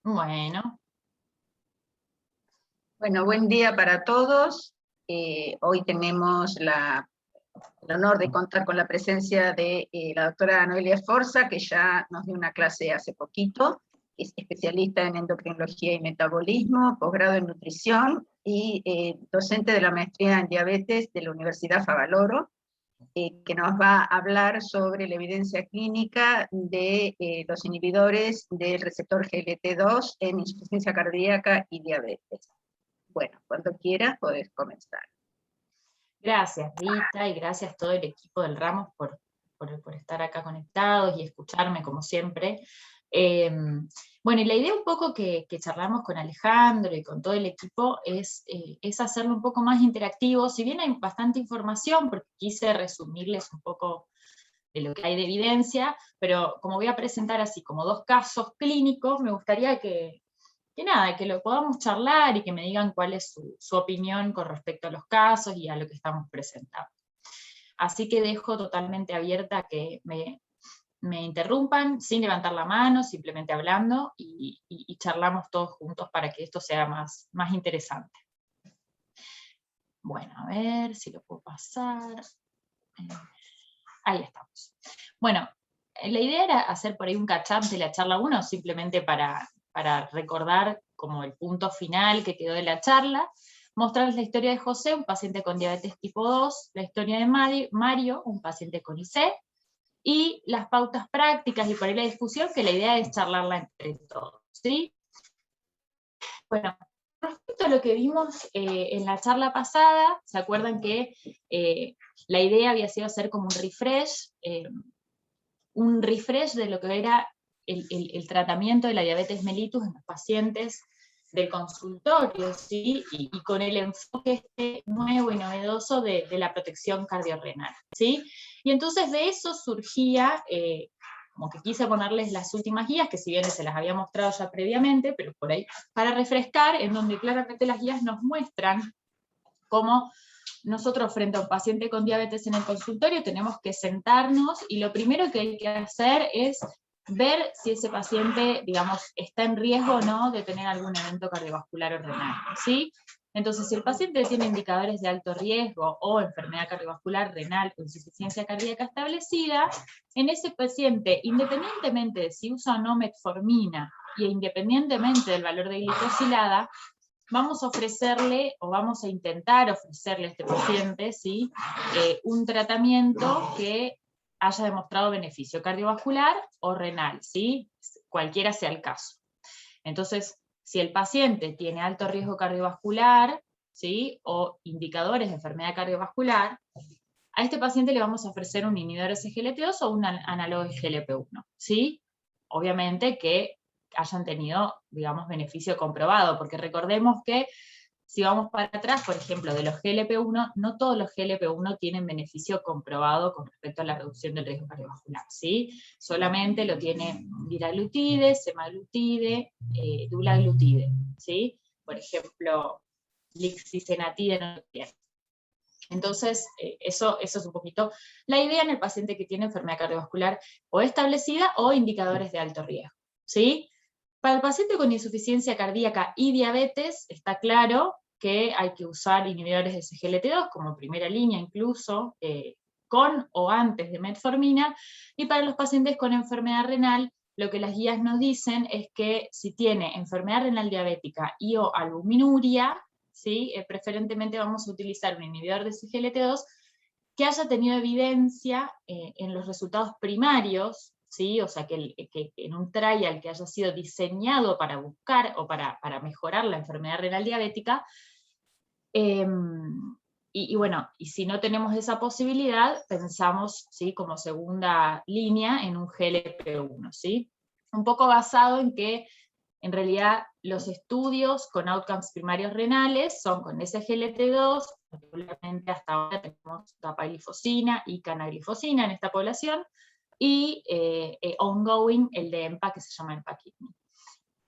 Bueno, Bueno, buen día para todos. Hoy tenemos el honor de contar con la presencia de la doctora Noelia Sforza, que ya nos dio una clase hace poquito, es especialista en endocrinología y metabolismo, posgrado en nutrición y docente de la maestría en diabetes de la Universidad Favaloro, que nos va a hablar sobre la evidencia clínica de los inhibidores del receptor GLT2 en insuficiencia cardíaca y diabetes. Bueno, cuando quieras podés comenzar. gracias Rita y gracias a todo el equipo del Ramos por estar acá conectados y escucharme como siempre. Bueno, y la idea un poco que charlamos con Alejandro y con todo el equipo es hacerlo un poco más interactivo, si bien hay bastante información, porque quise resumirles un poco de lo que hay de evidencia, pero como voy a presentar así como dos casos clínicos, me gustaría que nada, que lo podamos charlar y que me digan cuál es su opinión con respecto a los casos y a lo que estamos presentando. Así que dejo totalmente abierta que me interrumpan sin levantar la mano, simplemente hablando y charlamos todos juntos para que esto sea más interesante. Bueno, a ver si lo puedo pasar. Ahí estamos. Bueno, la idea era hacer por ahí un catch-up de la charla 1, simplemente para recordar como el punto final que quedó de la charla, mostrarles la historia de José, un paciente con diabetes tipo 2, la historia de Mario, un paciente con IC, y las pautas prácticas y por ahí la discusión, que la idea es charlarla entre todos, ¿sí? Bueno, respecto a lo que vimos en la charla pasada, ¿se acuerdan que la idea había sido hacer como un refresh de lo que era el tratamiento de la diabetes mellitus en los pacientes del consultorio, ¿sí? Y con el enfoque nuevo y novedoso de la protección cardiorrenal, ¿sí? Y entonces de eso surgía, como que quise ponerles las últimas guías, que si bien se las había mostrado ya previamente, pero por ahí, para refrescar, en donde claramente las guías nos muestran cómo nosotros frente a un paciente con diabetes en el consultorio tenemos que sentarnos y lo primero que hay que hacer es ver si ese paciente, digamos, está en riesgo o no de tener algún evento cardiovascular o renal, ¿sí? Entonces, si el paciente tiene indicadores de alto riesgo o enfermedad cardiovascular renal o insuficiencia cardíaca establecida, en ese paciente, independientemente de si usa o no metformina y independientemente del valor de glicosilada, vamos a ofrecerle o vamos a intentar ofrecerle a este paciente, ¿sí? Un tratamiento que haya demostrado beneficio cardiovascular o renal, ¿sí? Cualquiera sea el caso. Entonces, si el paciente tiene alto riesgo cardiovascular, ¿sí? O indicadores de enfermedad cardiovascular, a este paciente le vamos a ofrecer un inhibidor SGLT2 o un análogo GLP-1, ¿sí? Obviamente que hayan tenido, digamos, beneficio comprobado, porque recordemos que si vamos para atrás, por ejemplo, de los GLP-1, no todos los GLP-1 tienen beneficio comprobado con respecto a la reducción del riesgo cardiovascular, ¿sí? Solamente lo tiene liraglutide, semaglutide, dulaglutide, ¿sí? Por ejemplo, lixisenatide no lo tiene. Entonces, eso es un poquito la idea en el paciente que tiene enfermedad cardiovascular o establecida o indicadores de alto riesgo, ¿sí? Para el paciente con insuficiencia cardíaca y diabetes, está claro que hay que usar inhibidores de SGLT2 como primera línea incluso, con o antes de metformina, y para los pacientes con enfermedad renal, lo que las guías nos dicen es que si tiene enfermedad renal diabética y o albuminuria, ¿sí? Preferentemente vamos a utilizar un inhibidor de SGLT2 que haya tenido evidencia en los resultados primarios, ¿sí? O sea, que en un trial que haya sido diseñado para buscar o para mejorar la enfermedad renal diabética, y bueno, y si no tenemos esa posibilidad, pensamos, ¿sí? Como segunda línea en un GLP-1, ¿sí? Un poco basado en que en realidad, los estudios con outcomes primarios renales son con SGLT2, particularmente hasta ahora tenemos dapaglifosina y canaglifosina en esta población, y ongoing el de EMPA, que se llama EMPA-Kidney.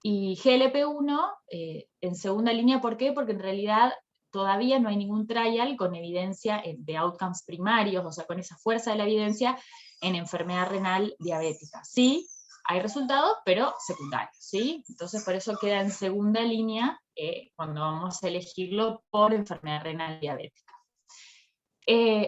Y GLP-1 en segunda línea, ¿por qué? Porque en realidad todavía no hay ningún trial con evidencia de outcomes primarios, o sea, con esa fuerza de la evidencia en enfermedad renal diabética. Sí, hay resultados, pero secundarios, ¿sí? Entonces por eso queda en segunda línea cuando vamos a elegirlo por enfermedad renal diabética.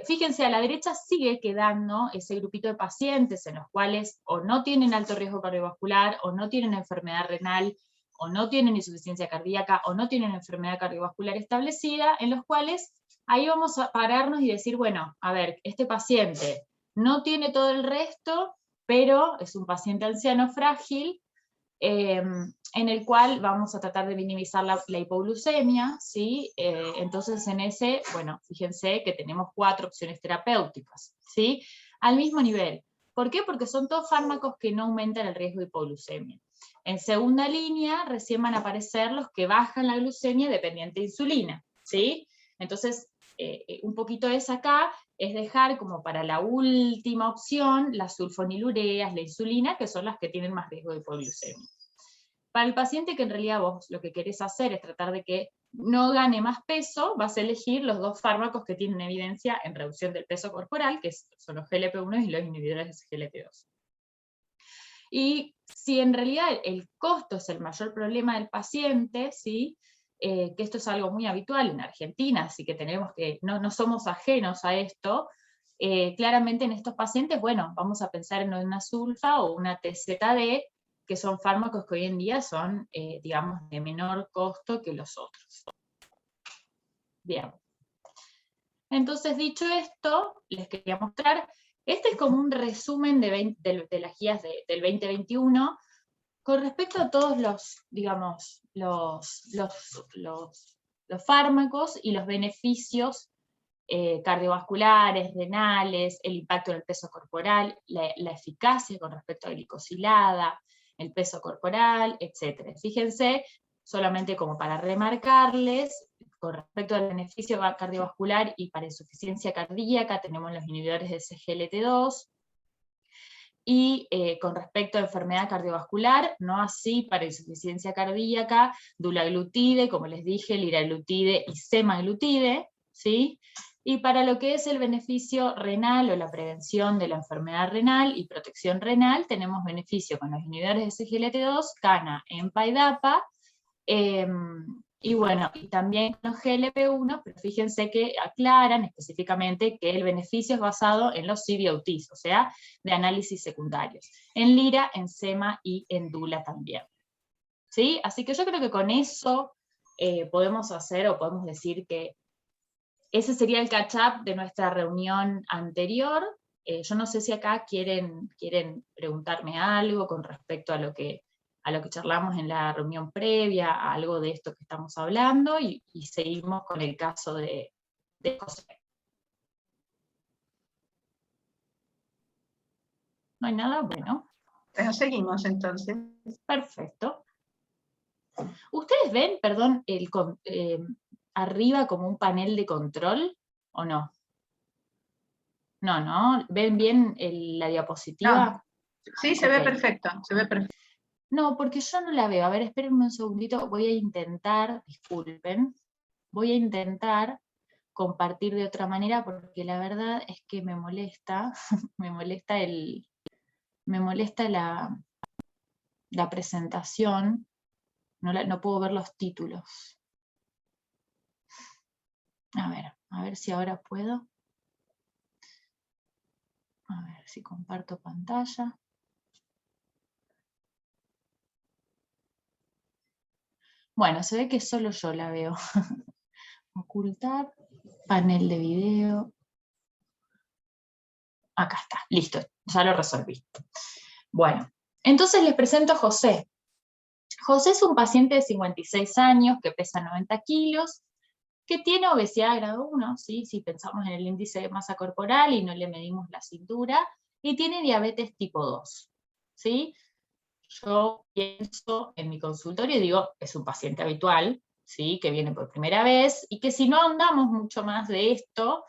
Fíjense, a la derecha sigue quedando ese grupito de pacientes en los cuales o no tienen alto riesgo cardiovascular, o no tienen enfermedad renal, o no tienen insuficiencia cardíaca, o no tienen enfermedad cardiovascular establecida, en los cuales ahí vamos a pararnos y decir, bueno, a ver, este paciente no tiene todo el resto, pero es un paciente anciano frágil, en el cual vamos a tratar de minimizar la hipoglucemia, ¿sí? Entonces en ese, bueno, fíjense que tenemos 4 opciones terapéuticas, ¿sí? Al mismo nivel. ¿Por qué? Porque son todos fármacos que no aumentan el riesgo de hipoglucemia. En segunda línea recién van a aparecer los que bajan la glucemia dependiente de insulina, ¿sí? Entonces, un poquito es acá, es dejar como para la última opción las sulfonilureas, la insulina, que son las que tienen más riesgo de hipoglucemia. Para el paciente que en realidad vos lo que querés hacer es tratar de que no gane más peso, vas a elegir los 2 fármacos que tienen evidencia en reducción del peso corporal, que son los GLP-1 y los inhibidores de GLP-2. Y si en realidad el costo es el mayor problema del paciente, ¿sí? Que esto es algo muy habitual en Argentina, así que tenemos que, no somos ajenos a esto, claramente en estos pacientes, bueno, vamos a pensar en una sulfa o una TZD, que son fármacos que hoy en día son, digamos, de menor costo que los otros. Bien. Entonces, dicho esto, les quería mostrar, este es como un resumen de las guías del 2021, con respecto a todos los, digamos, los fármacos y los beneficios cardiovasculares, renales, el impacto en el peso corporal, la eficacia con respecto a glicosilada, el peso corporal, etc. Fíjense, solamente como para remarcarles, con respecto al beneficio cardiovascular y para insuficiencia cardíaca, tenemos los inhibidores de SGLT2, y con respecto a enfermedad cardiovascular, no así para insuficiencia cardíaca, dulaglutide, como les dije, liraglutide y semaglutide, ¿sí? Y para lo que es el beneficio renal o la prevención de la enfermedad renal y protección renal, tenemos beneficio con los inhibidores de SGLT2, CANA, EMPA y DAPA, y bueno, y también los GLP-1, pero fíjense que aclaran específicamente que el beneficio es basado en los CVOTs, o sea, de análisis secundarios, en LIRA, en SEMA y en DULA también. ¿Sí? Así que yo creo que con eso podemos hacer, o podemos decir que ese sería el catch-up de nuestra reunión anterior. Yo no sé si acá quieren preguntarme algo con respecto a lo que charlamos en la reunión previa, a algo de esto que estamos hablando, y seguimos con el caso de José. ¿No hay nada? Bueno. Bueno, seguimos entonces. Perfecto. ¿Ustedes ven, perdón, arriba como un panel de control, o no? No, ¿ven bien la diapositiva? No. Sí, se ve perfecto, se ve perfecto. No, porque yo no la veo. A ver, espérenme un segundito, voy a intentar, disculpen, voy a intentar compartir de otra manera, porque la verdad es que me molesta, me molesta la presentación, no puedo ver los títulos. A ver si ahora puedo. A ver si comparto pantalla. Bueno, se ve que solo yo la veo. Ocultar, panel de video. Acá está, listo, ya lo resolví. Bueno, entonces les presento a José. José es un paciente de 56 años que pesa 90 kilos, que tiene obesidad grado 1, ¿sí? Si pensamos en el índice de masa corporal y no le medimos la cintura, y tiene diabetes tipo 2, ¿sí? Yo pienso en mi consultorio y digo, es un paciente habitual, ¿sí? Que viene por primera vez, y que si no ahondamos mucho más de esto,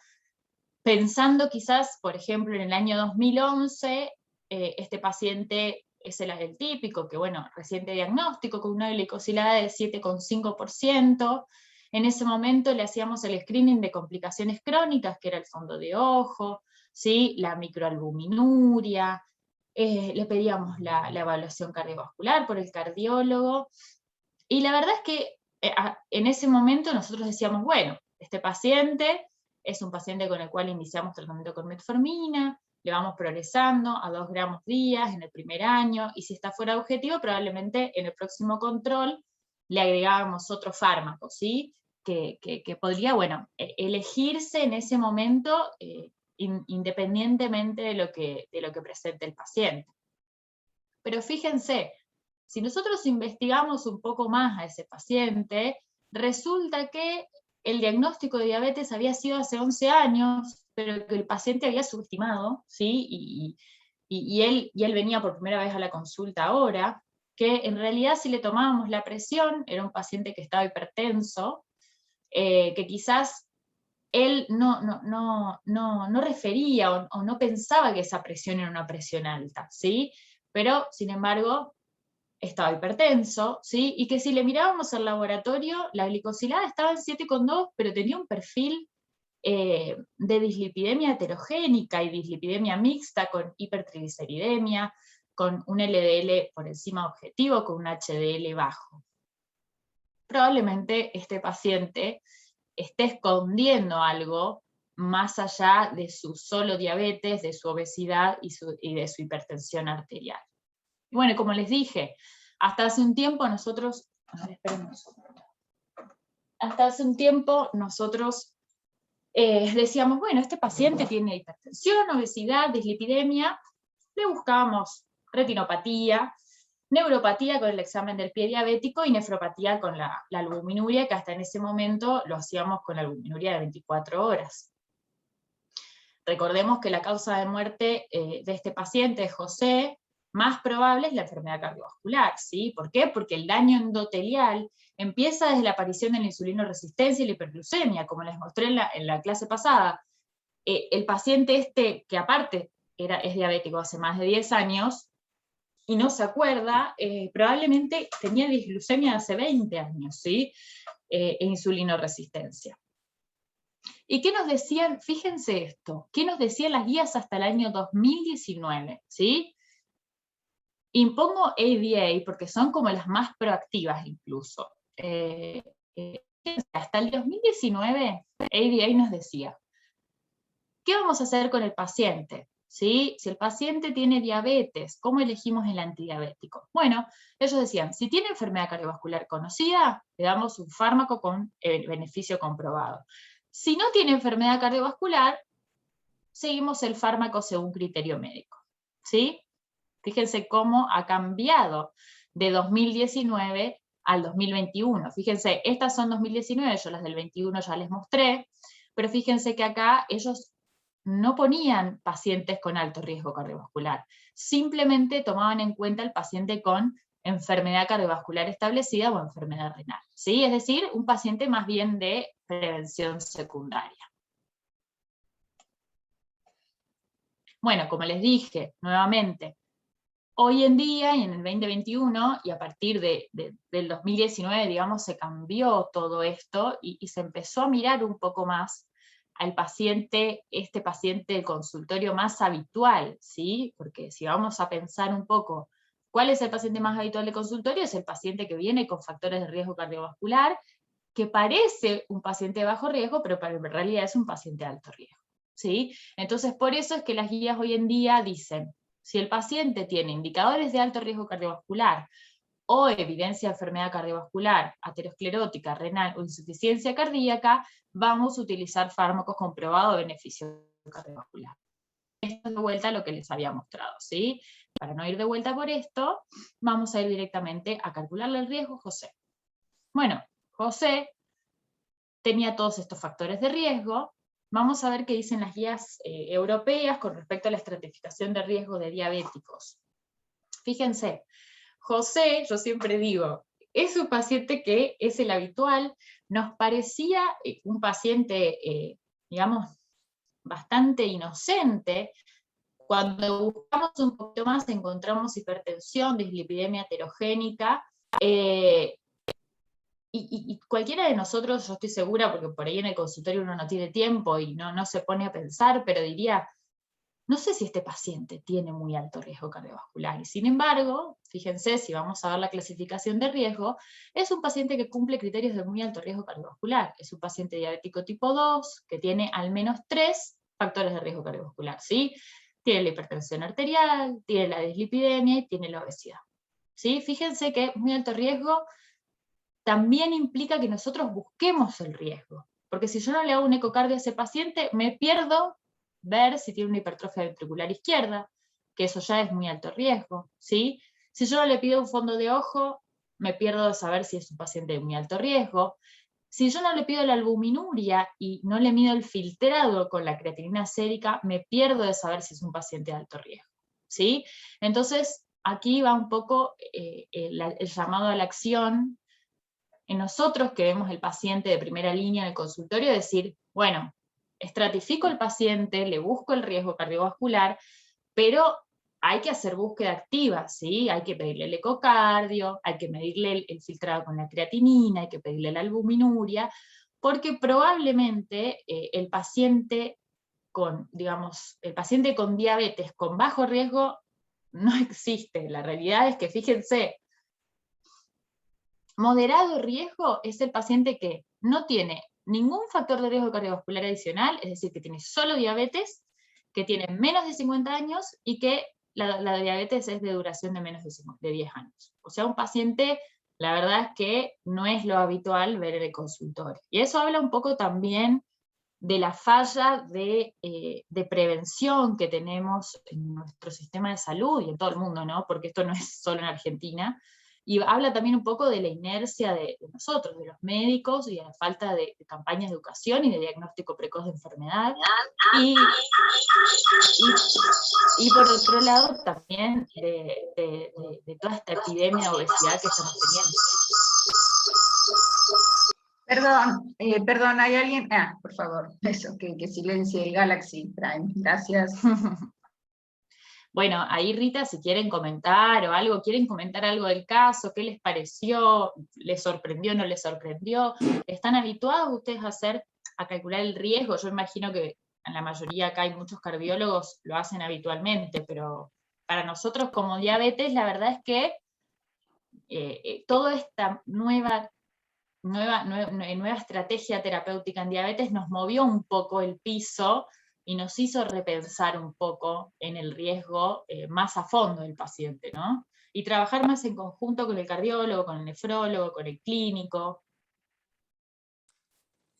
pensando quizás, por ejemplo, en el año 2011, este paciente es el típico, que bueno, reciente diagnóstico, con una glicosilada de 7,5%, en ese momento le hacíamos el screening de complicaciones crónicas, que era el fondo de ojo, ¿sí? La microalbuminuria, le pedíamos la evaluación cardiovascular por el cardiólogo, y la verdad es que en ese momento nosotros decíamos, bueno, este paciente es un paciente con el cual iniciamos tratamiento con metformina, le vamos progresando a 2 gramos días en el primer año, y si está fuera de objetivo, probablemente en el próximo control le agregábamos otro fármaco, ¿sí? Que podría, bueno, elegirse en ese momento independientemente de lo que presente el paciente. Pero fíjense, si nosotros investigamos un poco más a ese paciente, resulta que el diagnóstico de diabetes había sido hace 11 años, pero que el paciente había subestimado, ¿sí? Y él venía por primera vez a la consulta ahora, que en realidad si le tomábamos la presión, era un paciente que estaba hipertenso, que quizás él no refería o no pensaba que esa presión era una presión alta, ¿sí? Pero, sin embargo, estaba hipertenso, ¿sí? Y que si le mirábamos al laboratorio, la glicosilada estaba en 7,2, pero tenía un perfil de dislipidemia heterogénica y dislipidemia mixta con hipertrigliceridemia, con un LDL por encima objetivo, con un HDL bajo. Probablemente este paciente esté escondiendo algo más allá de su solo diabetes, de su obesidad y de su hipertensión arterial. Y bueno, como les dije, hasta hace un tiempo nosotros, decíamos, bueno, este paciente tiene hipertensión, obesidad, dislipidemia, le buscábamos retinopatía, neuropatía con el examen del pie diabético y nefropatía con la albuminuria, que hasta en ese momento lo hacíamos con la albuminuria de 24 horas. Recordemos que la causa de muerte de este paciente, José, más probable es la enfermedad cardiovascular, ¿sí? ¿Por qué? Porque el daño endotelial empieza desde la aparición de la insulinoresistencia y la hiperglucemia, como les mostré en la clase pasada. El paciente este, que aparte es diabético hace más de 10 años, y no se acuerda, probablemente tenía disglucemia hace 20 años, ¿sí? E insulinoresistencia. ¿Y qué nos decían? Fíjense esto, ¿qué nos decían las guías hasta el año 2019? ¿Sí? Impongo ADA porque son como las más proactivas incluso. Hasta el 2019, ADA nos decía, ¿qué vamos a hacer con el paciente? ¿Sí? Si el paciente tiene diabetes, ¿cómo elegimos el antidiabético? Bueno, ellos decían, si tiene enfermedad cardiovascular conocida, le damos un fármaco con beneficio comprobado. Si no tiene enfermedad cardiovascular, seguimos el fármaco según criterio médico, ¿sí? Fíjense cómo ha cambiado de 2019 al 2021. Fíjense, estas son 2019, yo las del 21 ya les mostré, pero fíjense que acá ellos no ponían pacientes con alto riesgo cardiovascular, simplemente tomaban en cuenta el paciente con enfermedad cardiovascular establecida o enfermedad renal, ¿sí? Es decir, un paciente más bien de prevención secundaria. Bueno, como les dije, nuevamente, hoy en día y en el 2021, y a partir del 2019, digamos, se cambió todo esto y se empezó a mirar un poco más al paciente, este paciente del consultorio más habitual, ¿sí? Porque si vamos a pensar un poco, ¿cuál es el paciente más habitual de consultorio? Es el paciente que viene con factores de riesgo cardiovascular, que parece un paciente de bajo riesgo, pero en realidad es un paciente de alto riesgo, ¿sí? Entonces, por eso es que las guías hoy en día dicen, si el paciente tiene indicadores de alto riesgo cardiovascular o evidencia de enfermedad cardiovascular, aterosclerótica, renal o insuficiencia cardíaca, vamos a utilizar fármacos comprobados de beneficio cardiovascular. Esto es de vuelta a lo que les había mostrado, ¿sí? Para no ir de vuelta por esto, vamos a ir directamente a calcularle el riesgo a José. Bueno, José tenía todos estos factores de riesgo. Vamos a ver qué dicen las guías europeas con respecto a la estratificación de riesgo de diabéticos. Fíjense, José, yo siempre digo, es un paciente que es el habitual, nos parecía un paciente, digamos, bastante inocente. Cuando buscamos un poquito más encontramos hipertensión, dislipidemia heterogénica, y cualquiera de nosotros, yo estoy segura, porque por ahí en el consultorio uno no tiene tiempo y no se pone a pensar, pero diría, no sé si este paciente tiene muy alto riesgo cardiovascular. Y sin embargo, fíjense, si vamos a ver la clasificación de riesgo, es un paciente que cumple criterios de muy alto riesgo cardiovascular. Es un paciente diabético tipo 2, que tiene al menos 3 factores de riesgo cardiovascular, ¿sí? Tiene la hipertensión arterial, tiene la dislipidemia y tiene la obesidad. ¿Sí? Fíjense que muy alto riesgo también implica que nosotros busquemos el riesgo. Porque si yo no le hago un ecocardio a ese paciente, me pierdo ver si tiene una hipertrofia ventricular izquierda, que eso ya es muy alto riesgo, ¿sí? Si yo no le pido un fondo de ojo, me pierdo de saber si es un paciente de muy alto riesgo. Si yo no le pido la albuminuria y no le mido el filtrado con la creatinina sérica, me pierdo de saber si es un paciente de alto riesgo, ¿sí? Entonces, aquí va un poco el llamado a la acción en nosotros que vemos el paciente de primera línea en el consultorio, decir, bueno, estratifico el paciente, le busco el riesgo cardiovascular, pero hay que hacer búsqueda activa, ¿sí? Hay que pedirle el ecocardio, hay que medirle el filtrado con la creatinina, hay que pedirle la albuminuria, porque probablemente el paciente con, digamos, el paciente con diabetes con bajo riesgo no existe. La realidad es que, fíjense, moderado riesgo es el paciente que no tiene ningún factor de riesgo cardiovascular adicional, es decir, que tiene solo diabetes, que tiene menos de 50 años y que la diabetes es de duración de menos de 10 años. O sea, un paciente, la verdad es que no es lo habitual ver en el consultorio. Y eso habla un poco también de la falla de prevención que tenemos en nuestro sistema de salud y en todo el mundo, ¿no? Porque esto no es solo en Argentina. Y habla también un poco de la inercia de nosotros, de los médicos, y de la falta de campañas de educación y de diagnóstico precoz de enfermedad. Y por otro lado, también de toda esta epidemia de obesidad que estamos teniendo. Perdón, ¿hay alguien? Por favor, eso, que silencie el Galaxy Prime, gracias. Bueno, ahí Rita, si quieren comentar o algo, quieren comentar algo del caso, qué les pareció, les sorprendió, no les sorprendió, ¿están habituados ustedes a calcular el riesgo? Yo imagino que en la mayoría acá hay muchos cardiólogos, lo hacen habitualmente, pero para nosotros como diabetes, la verdad es que toda esta nueva estrategia terapéutica en diabetes nos movió un poco el piso y nos hizo repensar un poco en el riesgo más a fondo del paciente, ¿no? Y trabajar más en conjunto con el cardiólogo, con el nefrólogo, con el clínico.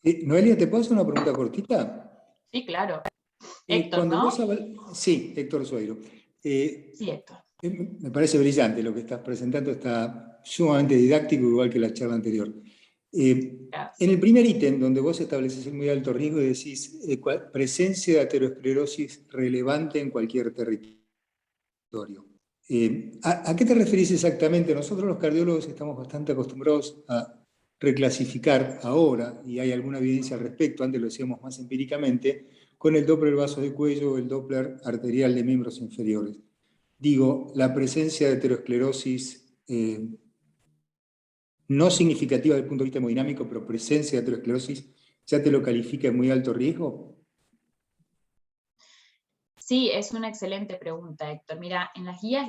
Noelia, ¿te puedo hacer una pregunta cortita? Sí, claro. Héctor, ¿no? Sí, Héctor Sueiro. Sí, Héctor. Me parece brillante lo que estás presentando, está sumamente didáctico, igual que la charla anterior. En el primer ítem, donde vos estableces el muy alto riesgo y decís presencia de aterosclerosis relevante en cualquier territorio. ¿A qué te referís exactamente? Nosotros los cardiólogos estamos bastante acostumbrados a reclasificar ahora, y hay alguna evidencia al respecto, antes lo hacíamos más empíricamente, con el Doppler vaso de cuello o el Doppler arterial de miembros inferiores. Digo, la presencia de aterosclerosis no significativa desde el punto de vista hemodinámico, pero presencia de aterosclerosis, ¿ya te lo califica en muy alto riesgo? Sí, es una excelente pregunta, Héctor. Mira, en las guías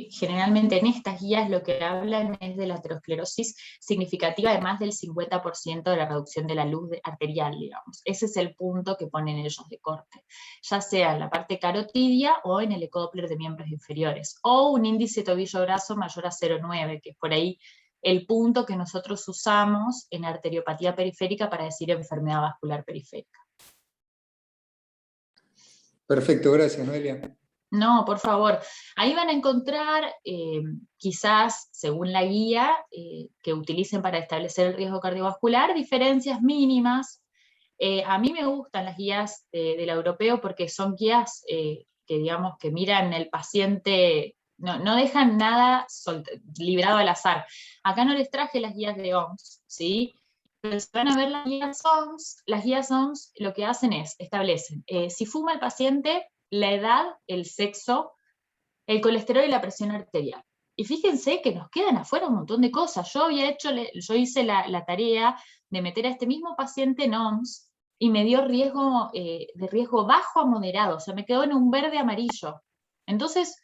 generalmente en estas guías lo que hablan es de la aterosclerosis significativa de más del 50% de la reducción de la luz arterial, digamos. Ese es el punto que ponen ellos de corte, ya sea en la parte carotidia o en el ecodoppler de miembros inferiores, o un índice tobillo graso mayor a 0,9, que es por ahí el punto que nosotros usamos en arteriopatía periférica para decir enfermedad vascular periférica. Perfecto, gracias, Noelia. No, por favor. Ahí van a encontrar, quizás, según la guía que utilicen para establecer el riesgo cardiovascular, diferencias mínimas. A mí me gustan las guías del europeo porque son guías que, digamos, que miran el paciente, no dejan nada librado al azar. Acá no les traje las guías de OMS, ¿sí? Pero si van a ver las guías OMS lo que hacen es, establecen, si fuma el paciente, la edad, el sexo, el colesterol y la presión arterial. Y fíjense que nos quedan afuera un montón de cosas. Yo hice la tarea de meter a este mismo paciente en OMS y me dio riesgo, de riesgo bajo a moderado, o sea, me quedó en un verde amarillo. Entonces,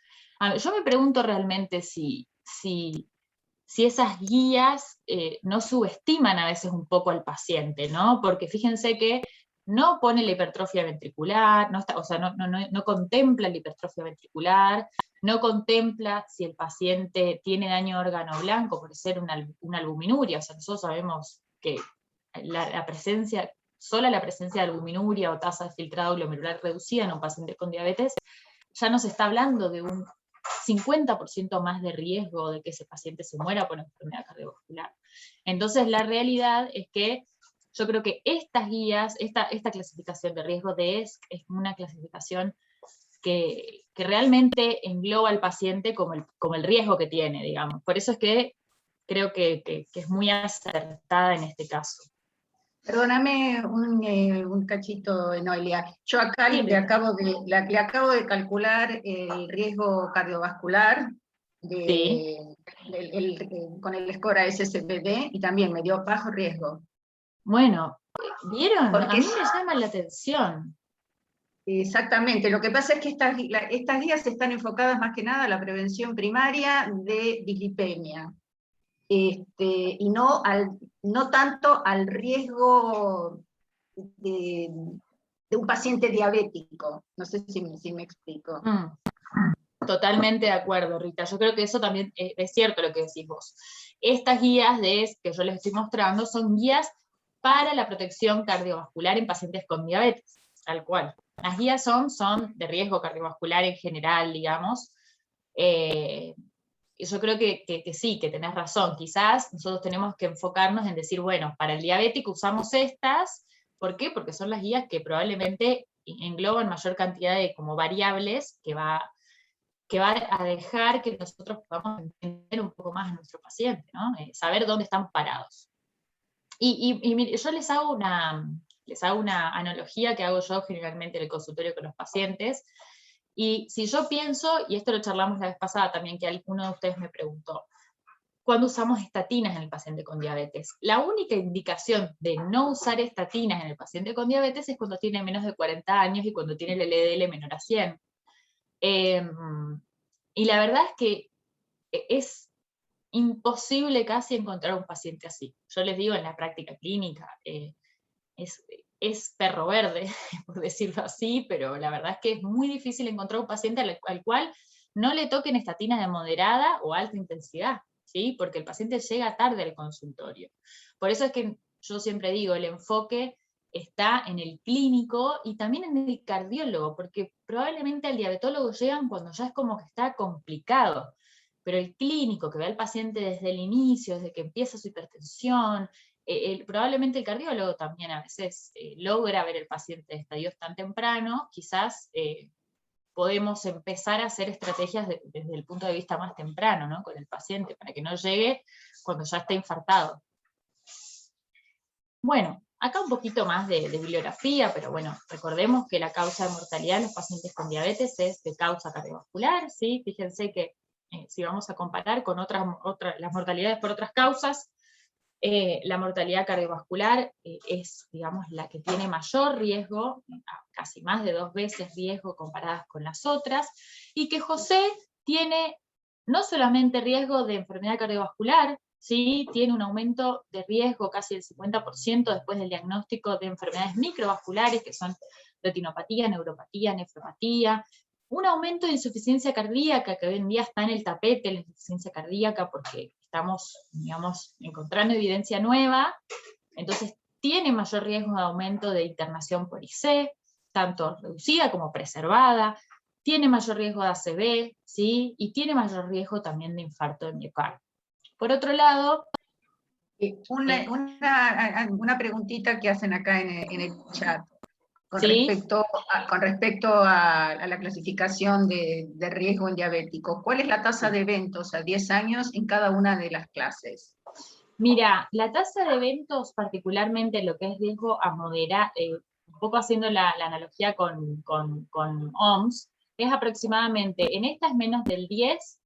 yo me pregunto realmente si esas guías no subestiman a veces un poco al paciente, ¿no? Porque fíjense que no pone la hipertrofia ventricular, o sea, no contempla la hipertrofia ventricular, no contempla si el paciente tiene daño de órgano blanco por ser una albuminuria, o sea, nosotros sabemos que sola la presencia de albuminuria o tasa de filtrado glomerular reducida en un paciente con diabetes, ya nos está hablando de un 50% más de riesgo de que ese paciente se muera por enfermedad cardiovascular. Entonces, la realidad es que yo creo que estas guías, esta clasificación de riesgo de ESC es una clasificación que realmente engloba al paciente como el riesgo que tiene, digamos. Por eso es que creo que es muy acertada en este caso. Perdóname un cachito, Noelia. Yo acá Sí, le acabo de calcular el riesgo cardiovascular sí. con el score ASCVD y también me dio bajo riesgo. Bueno, ¿vieron? Porque A mí me llama la atención. exactamente, lo que pasa es que estas guías están enfocadas más que nada a la prevención primaria de dislipemia. Y no tanto al riesgo de un paciente diabético. No sé si me explico. Totalmente de acuerdo, Rita. Yo creo que eso también es cierto lo que decís vos. Estas guías que yo les estoy mostrando son guías para la protección cardiovascular en pacientes con diabetes, tal cual. Las guías son de riesgo cardiovascular en general, digamos. Y yo creo que sí, que tenés razón. Quizás nosotros tenemos que enfocarnos en decir, bueno, para el diabético usamos estas. ¿Por qué? Porque son las guías que probablemente engloban mayor cantidad de como variables que va a dejar que nosotros podamos entender un poco más a nuestro paciente, ¿no? Saber dónde están parados. Y mire, yo les hago una analogía que hago yo generalmente en el consultorio con los pacientes. Y si yo pienso, y esto lo charlamos la vez pasada también, que alguno de ustedes me preguntó, ¿cuándo usamos estatinas en el paciente con diabetes? La única indicación de no usar estatinas en el paciente con diabetes es cuando tiene menos de 40 años y cuando tiene el LDL menor a 100. Y la verdad es que es imposible casi encontrar un paciente así. Yo les digo en la práctica clínica, es perro verde, por decirlo así, pero la verdad es que es muy difícil encontrar un paciente al cual no le toquen estatinas de moderada o alta intensidad, ¿sí? Porque el paciente llega tarde al consultorio. Por eso es que yo siempre digo, el enfoque está en el clínico y también en el cardiólogo, porque probablemente al diabetólogo llegan cuando ya es como que está complicado, pero el clínico que ve al paciente desde el inicio, desde que empieza su hipertensión, probablemente el cardiólogo también a veces logra ver el paciente de estadios tan tempranos, quizás podemos empezar a hacer estrategias desde el punto de vista más temprano, ¿no? Con el paciente, para que no llegue cuando ya está infartado. Bueno, acá un poquito más de bibliografía, pero bueno, recordemos que la causa de mortalidad en los pacientes con diabetes es de causa cardiovascular, ¿sí? Fíjense que si vamos a comparar con las mortalidades por otras causas, la mortalidad cardiovascular es, digamos, la que tiene mayor riesgo, casi más de 2 veces riesgo comparadas con las otras, y que José tiene no solamente riesgo de enfermedad cardiovascular, ¿sí? Tiene un aumento de riesgo casi del 50% después del diagnóstico de enfermedades microvasculares, que son retinopatía, neuropatía, nefropatía, un aumento de insuficiencia cardíaca, que hoy en día está en el tapete, la insuficiencia cardíaca, porque estamos, digamos, encontrando evidencia nueva, entonces tiene mayor riesgo de aumento de internación por IC, tanto reducida como preservada, tiene mayor riesgo de ACV, ¿sí? Y tiene mayor riesgo también de infarto de miocardio. Por otro lado... Una preguntita que hacen acá en el chat. Con ¿sí? respecto a la clasificación de riesgo en diabético, ¿cuál es la tasa de eventos a 10 años en cada una de las clases? Mira, la tasa de eventos, particularmente lo que es riesgo a moderar, un poco haciendo la analogía con OMS, es aproximadamente, en esta es menos del 10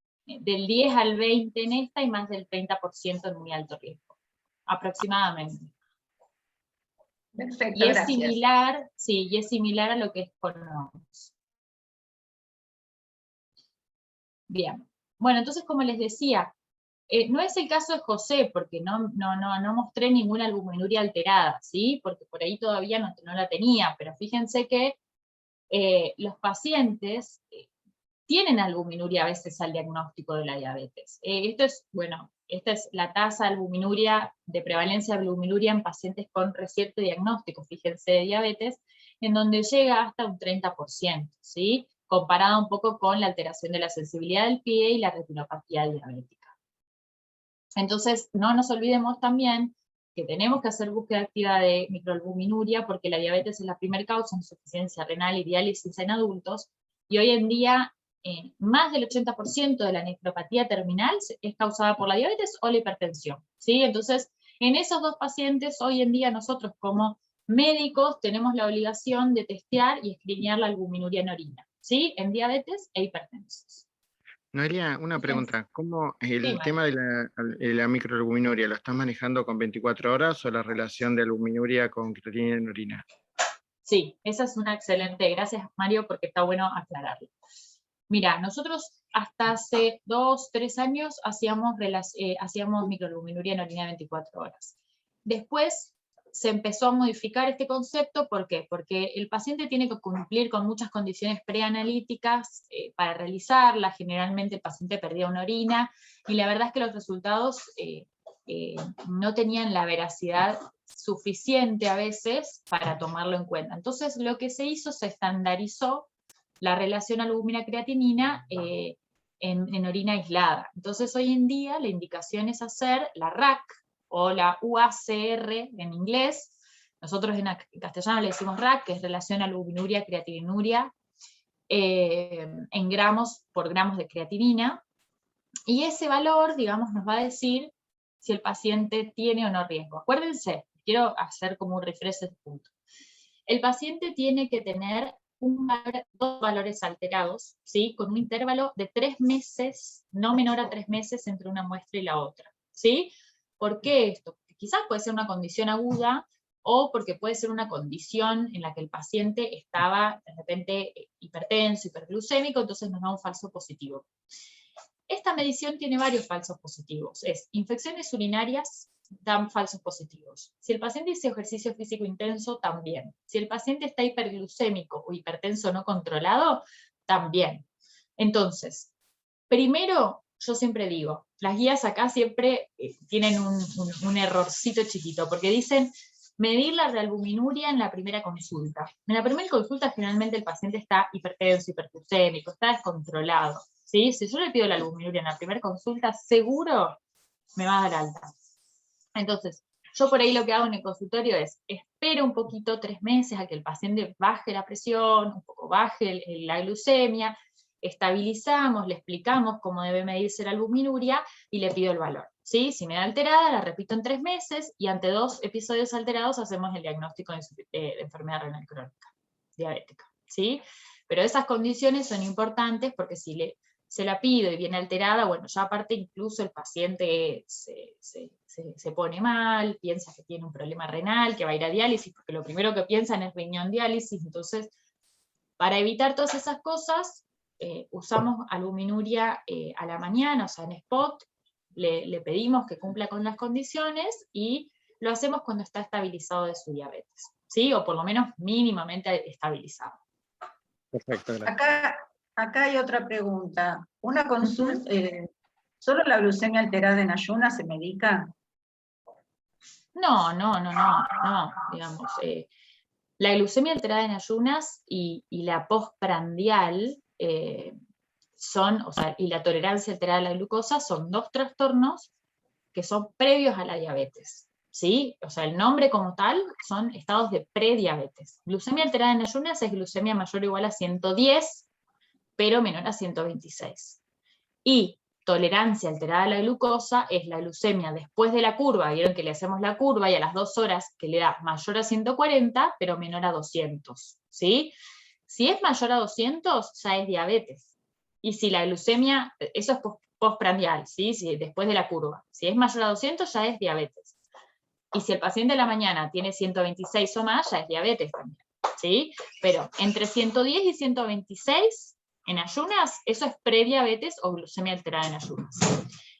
al 20 en esta y más del 30% en muy alto riesgo, aproximadamente. Perfecto, Y es gracias. similar, sí, y es similar a lo que es con hongos. Bien. Bueno, entonces, como les decía, no es el caso de José, porque no mostré ninguna albuminuria alterada, ¿sí? Porque por ahí todavía no la tenía, pero fíjense que los pacientes tienen albuminuria a veces al diagnóstico de la diabetes. Esta es la tasa de albuminuria, de prevalencia de albuminuria en pacientes con reciente diagnóstico, fíjense, de diabetes, en donde llega hasta un 30%, ¿sí? Comparado un poco con la alteración de la sensibilidad del pie y la retinopatía diabética. Entonces, no nos olvidemos también que tenemos que hacer búsqueda activa de microalbuminuria porque la diabetes es la primera causa de insuficiencia renal y diálisis en adultos, y hoy en día más del 80% de la nefropatía terminal es causada por la diabetes o la hipertensión, ¿sí? Entonces, en esos dos pacientes, hoy en día nosotros como médicos tenemos la obligación de testear y escreenear la albuminuria en orina, ¿sí? En diabetes e hipertensos. Noelia, una pregunta. ¿Cómo el Sí, tema de la microalbuminuria lo estás manejando con 24 horas o la relación de albuminuria con creatinina en orina? sí, esa es una excelente, gracias Mario, porque está bueno aclararlo. Mira, nosotros hasta hace 2, 3 años hacíamos microalbuminuria en orina de 24 horas. Después se empezó a modificar este concepto, ¿por qué? Porque el paciente tiene que cumplir con muchas condiciones preanalíticas para realizarla, generalmente el paciente perdía una orina, y la verdad es que los resultados no tenían la veracidad suficiente a veces para tomarlo en cuenta. Entonces lo que se hizo, se estandarizó la relación albúmina-creatinina en orina aislada. Entonces hoy en día la indicación es hacer la RAC o la UACR en inglés. Nosotros en castellano le decimos RAC, que es relación albuminuria-creatininuria, en gramos por gramos de creatinina. Y ese valor, digamos, nos va a decir si el paciente tiene o no riesgo. Acuérdense, quiero hacer como un refresh de este punto. El paciente tiene que tener dos valores alterados, ¿sí? Con un intervalo de 3 meses, no menor a 3 meses entre una muestra y la otra, ¿sí? ¿Por qué esto? Porque quizás puede ser una condición aguda o porque puede ser una condición en la que el paciente estaba de repente hipertenso, hiperglucémico, entonces nos da un falso positivo. Esta medición tiene varios falsos positivos. Es infecciones urinarias, dan falsos positivos. Si el paciente hace ejercicio físico intenso, también. Si el paciente está hiperglucémico o hipertenso no controlado, también. Entonces, primero, yo siempre digo, las guías acá siempre tienen un errorcito chiquito, porque dicen medir la realbuminuria en la primera consulta. En la primera consulta generalmente el paciente está hipertenso, hiperglucémico, está descontrolado, ¿sí? Si yo le pido la albuminuria en la primera consulta, seguro me va a dar alta. Entonces, yo por ahí lo que hago en el consultorio es, espero un poquito, 3 meses, a que el paciente baje la presión, un poco baje la glucemia, estabilizamos, le explicamos cómo debe medirse la albuminuria y le pido el valor, ¿sí? Si me da alterada, la repito en 3 meses y ante 2 episodios alterados hacemos el diagnóstico de enfermedad renal crónica, diabética, ¿sí? Pero esas condiciones son importantes porque si se la pido y viene alterada, bueno, ya aparte incluso el paciente se pone mal, piensa que tiene un problema renal, que va a ir a diálisis, porque lo primero que piensan es riñón diálisis. Entonces, para evitar todas esas cosas, usamos albuminuria a la mañana, o sea, en spot, le pedimos que cumpla con las condiciones y lo hacemos cuando está estabilizado de su diabetes, ¿sí? O por lo menos mínimamente estabilizado. Perfecto, gracias. Acá hay otra pregunta. Una consulta, ¿solo la glucemia alterada en ayunas se medica? No, digamos, la glucemia alterada en ayunas y la postprandial y la tolerancia alterada a la glucosa son 2 trastornos que son previos a la diabetes, ¿sí? O sea, el nombre como tal son estados de prediabetes. Glucemia alterada en ayunas es glucemia mayor o igual a 110, pero menor a 126. Y tolerancia alterada a la glucosa es la glucemia después de la curva, vieron que le hacemos la curva y a las 2 horas que le da mayor a 140, pero menor a 200, ¿sí? Si es mayor a 200, ya es diabetes. Y si la glucemia, eso es postprandial, ¿sí? Si después de la curva. Si es mayor a 200, ya es diabetes. Y si el paciente de la mañana tiene 126 o más, ya es diabetes también, ¿sí? Pero entre 110 y 126 en ayunas, eso es prediabetes o glucemia alterada en ayunas.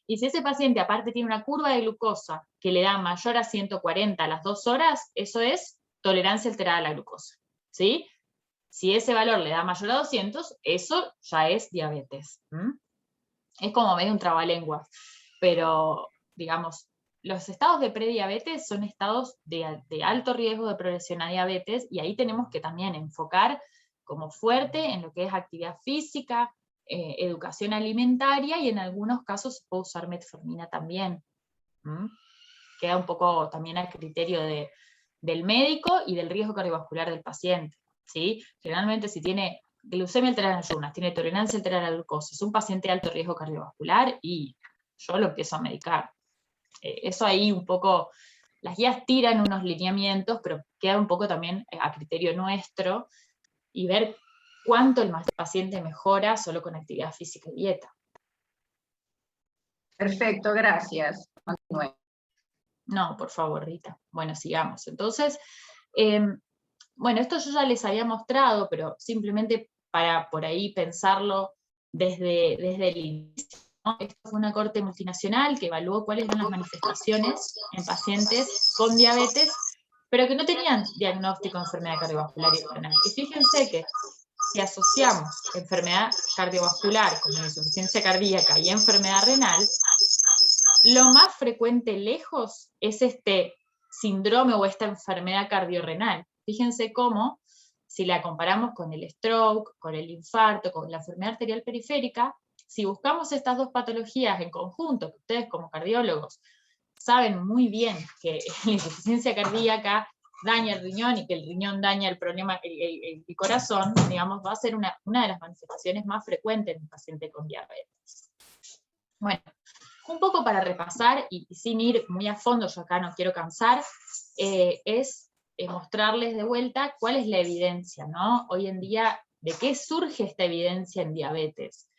Y si ese paciente aparte tiene una curva de glucosa que le da mayor a 140 a las 2 horas, eso es tolerancia alterada a la glucosa, ¿sí? Si ese valor le da mayor a 200, eso ya es diabetes. Es como medio un trabalenguas, pero, digamos, los estados de prediabetes son estados de alto riesgo de progresión a diabetes, y ahí tenemos que también enfocar como fuerte en lo que es actividad física, educación alimentaria, y en algunos casos se puede usar metformina también. Queda un poco también a criterio del médico y del riesgo cardiovascular del paciente, ¿sí? Generalmente si tiene glucemia alterada en ayunas, tiene tolerancia alterada a la glucosa, es un paciente de alto riesgo cardiovascular, y yo lo empiezo a medicar. Eso ahí un poco, las guías tiran unos lineamientos, pero queda un poco también a criterio nuestro, y ver cuánto el paciente mejora solo con actividad física y dieta. Perfecto, gracias. Continúe. No, por favor, Rita. Bueno, sigamos. Entonces, bueno, esto yo ya les había mostrado, pero simplemente para por ahí pensarlo desde el inicio, ¿no? Esto fue una corte multinacional que evaluó cuáles eran las manifestaciones en pacientes con diabetes, pero que no tenían diagnóstico de enfermedad cardiovascular y renal. Y fíjense que si asociamos enfermedad cardiovascular como insuficiencia cardíaca y enfermedad renal, lo más frecuente lejos es este síndrome o esta enfermedad cardiorrenal. Fíjense cómo, si la comparamos con el stroke, con el infarto, con la enfermedad arterial periférica, si buscamos estas dos patologías en conjunto, que ustedes como cardiólogos saben muy bien que la insuficiencia cardíaca daña el riñón, y que el riñón daña el problema, el corazón, digamos, va a ser una de las manifestaciones más frecuentes en un paciente con diabetes. Bueno, un poco para repasar, y sin ir muy a fondo, yo acá no quiero cansar, es mostrarles de vuelta cuál es la evidencia, ¿no? Hoy en día, ¿de qué surge esta evidencia en diabetes?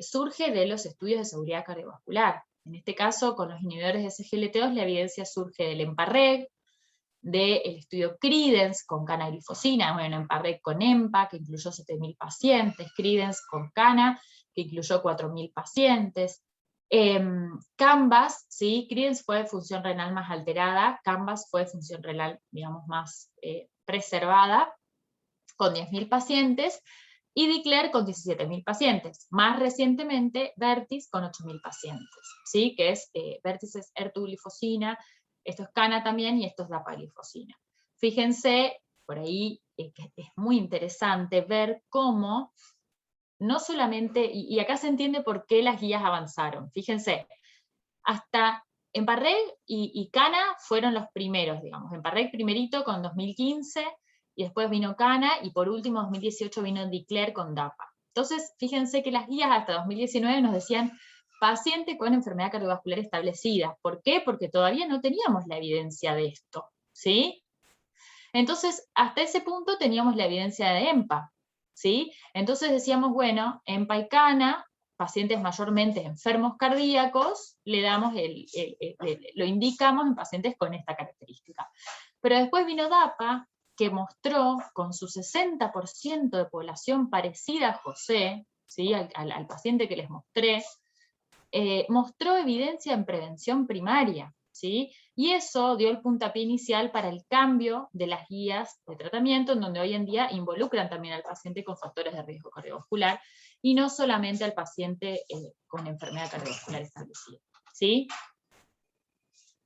Surge de los estudios de seguridad cardiovascular. En este caso, con los inhibidores de SGLT2, la evidencia surge del EMPA-REG, del estudio Credence con canaglifosina, bueno, EMPA-REG con EMPA, que incluyó 7.000 pacientes, Credence con cana, que incluyó 4.000 pacientes. CANVAS, ¿sí? Credence fue de función renal más alterada, CANVAS fue de función renal, digamos, más preservada, con 10.000 pacientes, y DECLARE con 17.000 pacientes. Más recientemente, VERTIS con 8.000 pacientes, ¿sí? Que es, VERTIS es ertuglifosina, esto es cana también, y esto es dapaglifosina. Fíjense, por ahí, que es muy interesante ver cómo no solamente, y acá se entiende por qué las guías avanzaron. Fíjense, hasta EMPA-REG y cana fueron los primeros, digamos. EMPA-REG primerito con 2015, y después vino cana, y por último 2018 vino DECLARE con DAPA. Entonces, fíjense que las guías hasta 2019 nos decían paciente con enfermedad cardiovascular establecida. ¿Por qué? Porque todavía no teníamos la evidencia de esto, ¿sí? Entonces, hasta ese punto teníamos la evidencia de EMPA, ¿sí? Entonces decíamos, bueno, EMPA y cana, pacientes mayormente enfermos cardíacos, le damos lo indicamos en pacientes con esta característica. Pero después vino DAPA, que mostró con su 60% de población parecida a José, ¿sí? al paciente que les mostré, mostró evidencia en prevención primaria, ¿sí? Y eso dio el puntapié inicial para el cambio de las guías de tratamiento, en donde hoy en día involucran también al paciente con factores de riesgo cardiovascular, y no solamente al paciente con enfermedad cardiovascular establecida, ¿sí?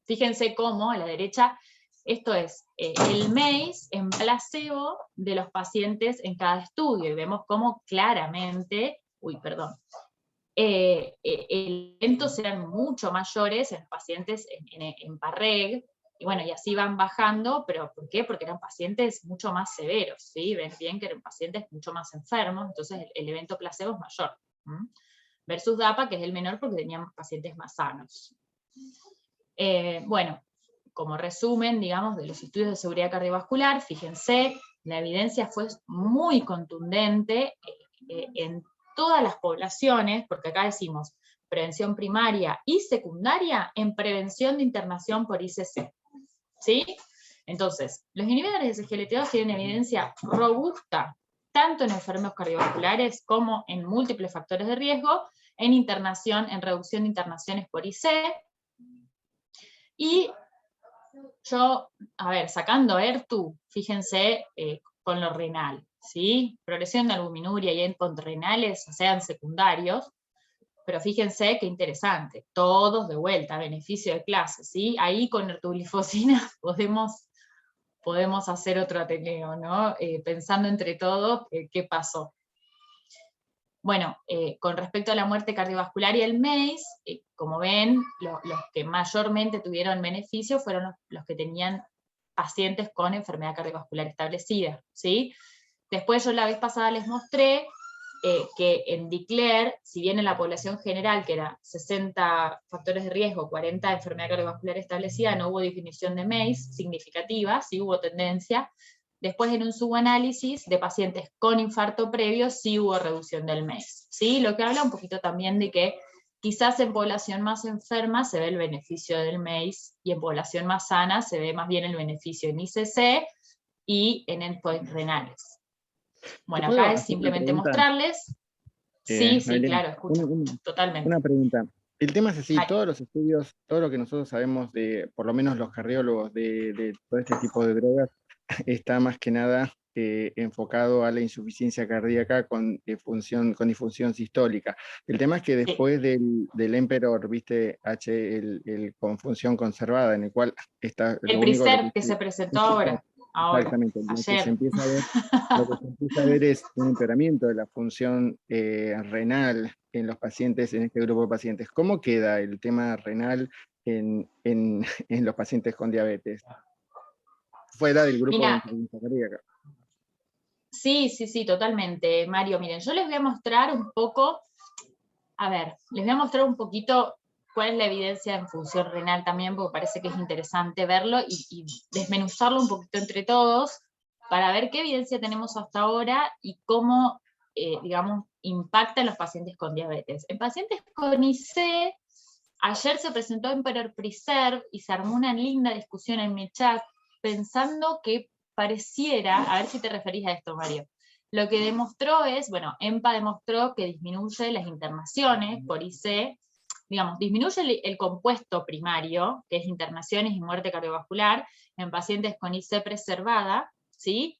Fíjense cómo a la derecha, esto es el MACE en placebo de los pacientes en cada estudio, y vemos cómo claramente, eventos eran mucho mayores en pacientes en PARREG, y bueno, y así van bajando, pero ¿por qué? Porque eran pacientes mucho más severos, ¿sí? Ven bien que eran pacientes mucho más enfermos, entonces el evento placebo es mayor, versus DAPA, que es el menor porque tenían pacientes más sanos. Bueno, como resumen, digamos, de los estudios de seguridad cardiovascular, fíjense, la evidencia fue muy contundente en todas las poblaciones, porque acá decimos prevención primaria y secundaria en prevención de internación por ICC. ¿sí? Entonces, los inhibidores de SGLT2 tienen evidencia robusta, tanto en enfermos cardiovasculares como en múltiples factores de riesgo, en internación, en reducción de internaciones por IC, y yo, a ver, sacando ERTU, fíjense con lo renal, ¿sí? Progresión de albuminuria y endpoints renales, sean secundarios, pero fíjense qué interesante, todos de vuelta, beneficio de clase, ¿sí? Ahí con ertuglifosina podemos hacer otro Ateneo, ¿no? Pensando entre todos qué pasó. Bueno, con respecto a la muerte cardiovascular y el MACE, como ven, los que mayormente tuvieron beneficio fueron los que tenían pacientes con enfermedad cardiovascular establecida, ¿sí? Después yo la vez pasada les mostré que en DECLARE, si bien en la población general, que era 60 factores de riesgo, 40 enfermedad cardiovascular establecida, no hubo definición de MACE significativa, sí hubo tendencia. Después en un subanálisis de pacientes con infarto previo, sí hubo reducción del MACE, ¿sí? Lo que habla un poquito también de que quizás en población más enferma se ve el beneficio del MACE, y en población más sana se ve más bien el beneficio en ICC y en endpoints renales. Bueno, acá es simplemente mostrarles. Sí, sí, claro, escucho, totalmente. Una pregunta. El tema es así, Ay. todos los estudios, todo lo que nosotros sabemos de, por lo menos los cardiólogos, de todo este tipo de drogas, está más que nada enfocado a la insuficiencia cardíaca con disfunción sistólica. El tema es que después del Emperor, viste, con función conservada, en el cual está... El PRESERVE que se presentó ahora. Exactamente, lo que se empieza a ver es un empeoramiento de la función renal en los pacientes, en este grupo de pacientes. ¿Cómo queda el tema renal en los pacientes con diabetes? Fuera del grupo de insuficiencia cardíaca. Sí, totalmente, Mario. Miren, yo les voy a mostrar un poco, les voy a mostrar un poquito cuál es la evidencia en función renal también, porque parece que es interesante verlo y desmenuzarlo un poquito entre todos para ver qué evidencia tenemos hasta ahora y cómo, digamos, impacta en los pacientes con diabetes. En pacientes con IC, ayer se presentó Emperor PRESERVE y se armó una linda discusión en mi chat, pensando que pareciera, a ver si te referís a esto, Mario, lo que demostró es, bueno, EMPA demostró que disminuye las internaciones por IC, digamos, disminuye el compuesto primario, que es internaciones y muerte cardiovascular, en pacientes con IC preservada, ¿sí?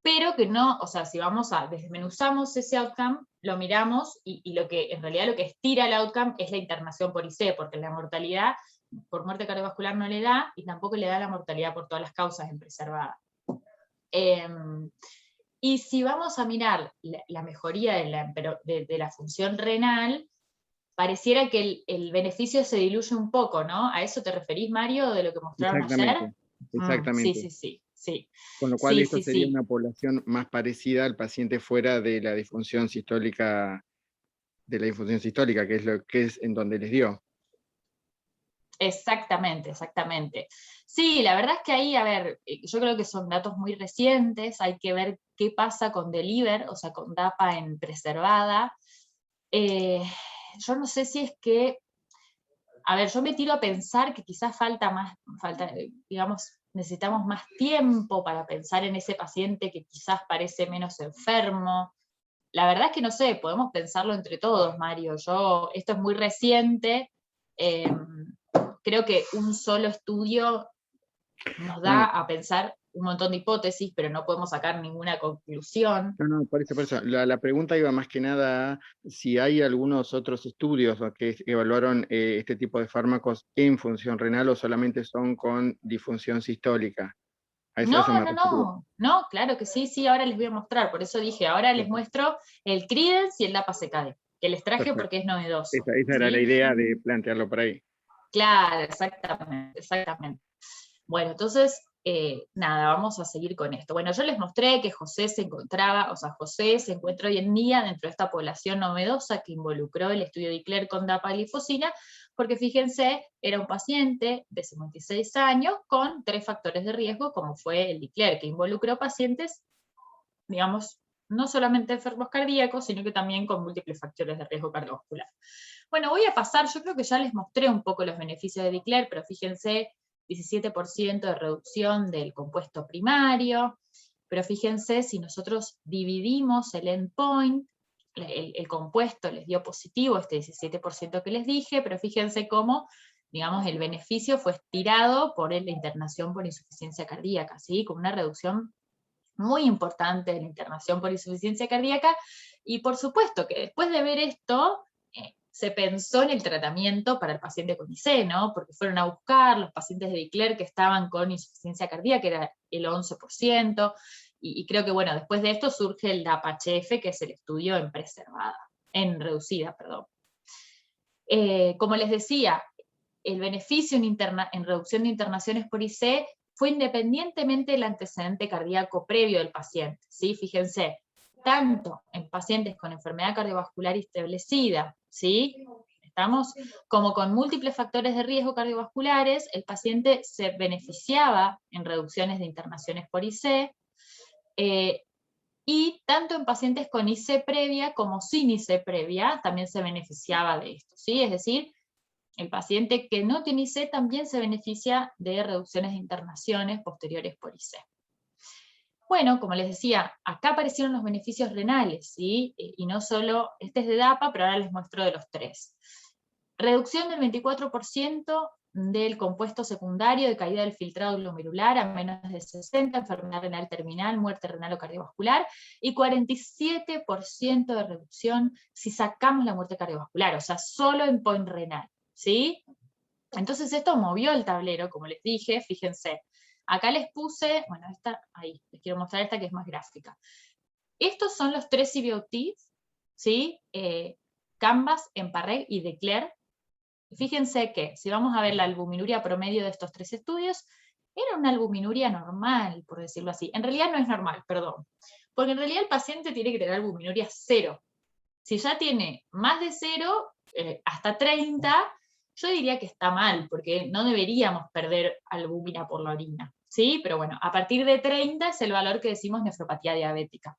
Pero que no, o sea, si desmenuzamos ese outcome, lo miramos, y lo que, en realidad lo que estira el outcome es la internación por IC, porque la mortalidad por muerte cardiovascular no le da, y tampoco le da la mortalidad por todas las causas en preservada. Y si vamos a mirar la mejoría de la función renal, pareciera que el beneficio se diluye un poco, ¿no? ¿A eso te referís, Mario, de lo que mostraron ayer? Exactamente. Sí. Con lo cual esto sería una población más parecida al paciente fuera de la disfunción sistólica, que es lo que es en donde les dio. Exactamente. Sí, la verdad es que ahí, yo creo que son datos muy recientes, hay que ver qué pasa con DELIVER, o sea, con DAPA en preservada. Yo no sé si es que, yo me tiro a pensar que quizás digamos, necesitamos más tiempo para pensar en ese paciente que quizás parece menos enfermo. La verdad es que no sé, podemos pensarlo entre todos, Mario. Esto es muy reciente, creo que un solo estudio nos da a pensar un montón de hipótesis, pero no podemos sacar ninguna conclusión. No, por eso. La pregunta iba más que nada a si hay algunos otros estudios que evaluaron este tipo de fármacos en función renal o solamente son con disfunción sistólica. No, claro que sí, ahora les voy a mostrar, por eso dije, ahora les muestro el Credence y el DAPA-CKD, que les traje Perfecto. Porque es novedoso. Esa era la idea de plantearlo por ahí. Claro, exactamente. Bueno, entonces, vamos a seguir con esto. Bueno, yo les mostré que José se encuentra hoy en día dentro de esta población novedosa que involucró el estudio de DECLARE con dapaglifosina, porque fíjense, era un paciente de 56 años con 3 factores de riesgo, como fue el DECLARE, que involucró pacientes, digamos, no solamente enfermos cardíacos, sino que también con múltiples factores de riesgo cardiovascular. Bueno, voy a pasar, yo creo que ya les mostré un poco los beneficios de DECLARE, pero fíjense, 17% de reducción del compuesto primario, pero fíjense, si nosotros dividimos el endpoint, el compuesto les dio positivo, este 17% que les dije, pero fíjense cómo, digamos, el beneficio fue estirado por la internación por insuficiencia cardíaca, ¿sí? Con una reducción muy importante de la internación por insuficiencia cardíaca, y por supuesto que después de ver esto, se pensó en el tratamiento para el paciente con IC, ¿no? Porque fueron a buscar los pacientes de Dicler que estaban con insuficiencia cardíaca, que era el 11%, y creo que, bueno, después de esto surge el DAPA-HF, que es el estudio en reducida, perdón. Como les decía, el beneficio en reducción de internaciones por IC fue independientemente del antecedente cardíaco previo del paciente, ¿sí? Fíjense, tanto en pacientes con enfermedad cardiovascular establecida, ¿sí? ¿Estamos? Como con múltiples factores de riesgo cardiovasculares, el paciente se beneficiaba en reducciones de internaciones por IC, y tanto en pacientes con IC previa como sin IC previa también se beneficiaba de esto, ¿sí? Es decir, el paciente que no tiene IC también se beneficia de reducciones de internaciones posteriores por IC. Bueno, como les decía, acá aparecieron los beneficios renales, ¿sí? Y no solo, este es de DAPA, pero ahora les muestro de los tres. Reducción del 24% del compuesto secundario de caída del filtrado glomerular a menos de 60, enfermedad renal terminal, muerte renal o cardiovascular, y 47% de reducción si sacamos la muerte cardiovascular, o sea, solo en point renal, ¿sí? Entonces esto movió el tablero, como les dije, fíjense. Acá les puse, bueno, ahí, les quiero mostrar esta que es más gráfica. Estos son los tres CVOTs, ¿sí? Canvas, EMPA-REG y Declare. Fíjense que, si vamos a ver la albuminuria promedio de estos tres estudios, era una albuminuria normal, por decirlo así. En realidad no es normal, perdón. Porque en realidad el paciente tiene que tener albuminuria 0. Si ya tiene más de 0, hasta 30, yo diría que está mal, porque no deberíamos perder albúmina por la orina, ¿sí? Pero bueno, a partir de 30 es el valor que decimos nefropatía diabética.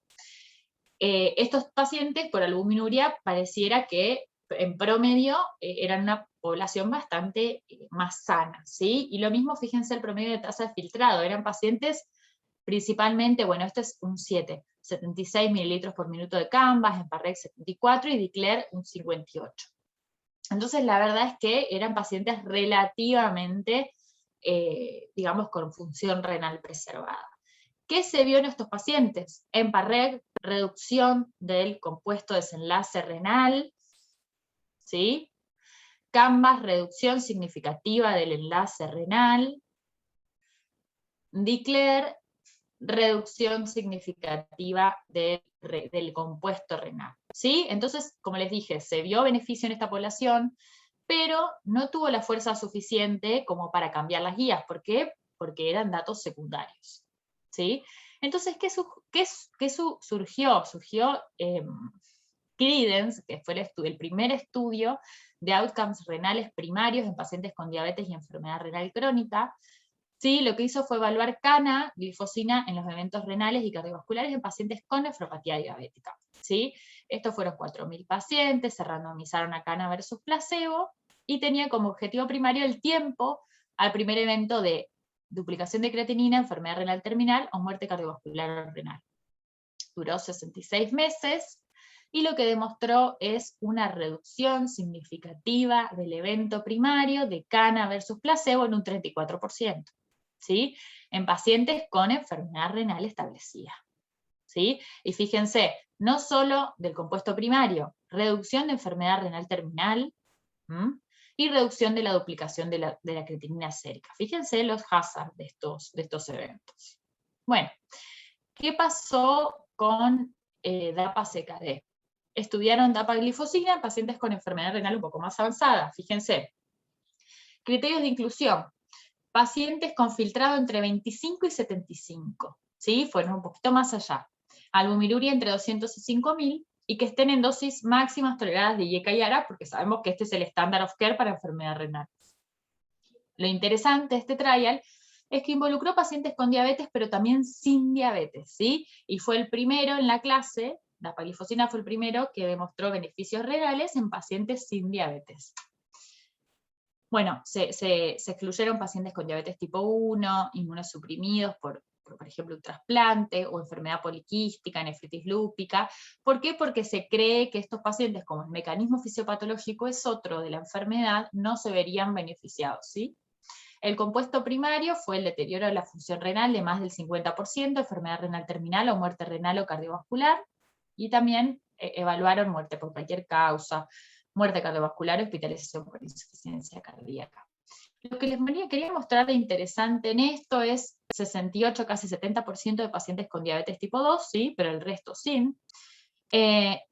Estos pacientes por albuminuria pareciera que en promedio eran una población bastante más sana, ¿sí? Y lo mismo, fíjense el promedio de tasa de filtrado, eran pacientes principalmente, bueno, este es un 7, 76 mililitros por minuto de Canvas, EMPA-REG 74 y Declare un 58. Entonces la verdad es que eran pacientes relativamente, digamos, con función renal preservada. ¿Qué se vio en estos pacientes? EMPA-REG, reducción del compuesto desenlace renal, ¿sí? Canvas, reducción significativa del enlace renal. Declare, reducción significativa del compuesto renal, ¿sí? Entonces, como les dije, se vio beneficio en esta población, pero no tuvo la fuerza suficiente como para cambiar las guías. ¿Por qué? Porque eran datos secundarios, ¿sí? Entonces, ¿qué surgió? Surgió Credence, que fue el primer estudio de outcomes renales primarios en pacientes con diabetes y enfermedad renal crónica. Sí, lo que hizo fue evaluar cana, glifosina en los eventos renales y cardiovasculares en pacientes con nefropatía diabética, ¿sí? Estos fueron 4.000 pacientes, se randomizaron a cana versus placebo, y tenía como objetivo primario el tiempo al primer evento de duplicación de creatinina, enfermedad renal terminal o muerte cardiovascular renal. Duró 66 meses, y lo que demostró es una reducción significativa del evento primario de cana versus placebo en un 34%. ¿Sí? En pacientes con enfermedad renal establecida, ¿sí? Y fíjense, no solo del compuesto primario, reducción de enfermedad renal terminal, y reducción de la duplicación de la creatinina sérica. Fíjense los hazards de estos eventos. Bueno, ¿qué pasó con DAPA-CKD? Estudiaron DAPA-glifosina en pacientes con enfermedad renal un poco más avanzada. Fíjense, criterios de inclusión. Pacientes con filtrado entre 25 y 75, ¿sí? Fueron un poquito más allá. Albuminuria entre 200 y 5.000, y que estén en dosis máximas toleradas de IECA y ARA, porque sabemos que este es el estándar of care para enfermedad renal. Lo interesante de este trial es que involucró pacientes con diabetes, pero también sin diabetes, ¿sí? Y fue el primero en la clase, la dapaglifosina fue el primero que demostró beneficios renales en pacientes sin diabetes. Bueno, se excluyeron pacientes con diabetes tipo 1, inmunosuprimidos por ejemplo, un trasplante o enfermedad poliquística, nefritis lúpica. ¿Por qué? Porque se cree que estos pacientes, como el mecanismo fisiopatológico es otro de la enfermedad, no se verían beneficiados, ¿sí? El compuesto primario fue el deterioro de la función renal de más del 50%, enfermedad renal terminal o muerte renal o cardiovascular, y también evaluaron muerte por cualquier causa, muerte cardiovascular y hospitalización por insuficiencia cardíaca. Lo que les quería mostrar de interesante en esto es 68, casi 70% de pacientes con diabetes tipo 2, sí, pero el resto sin.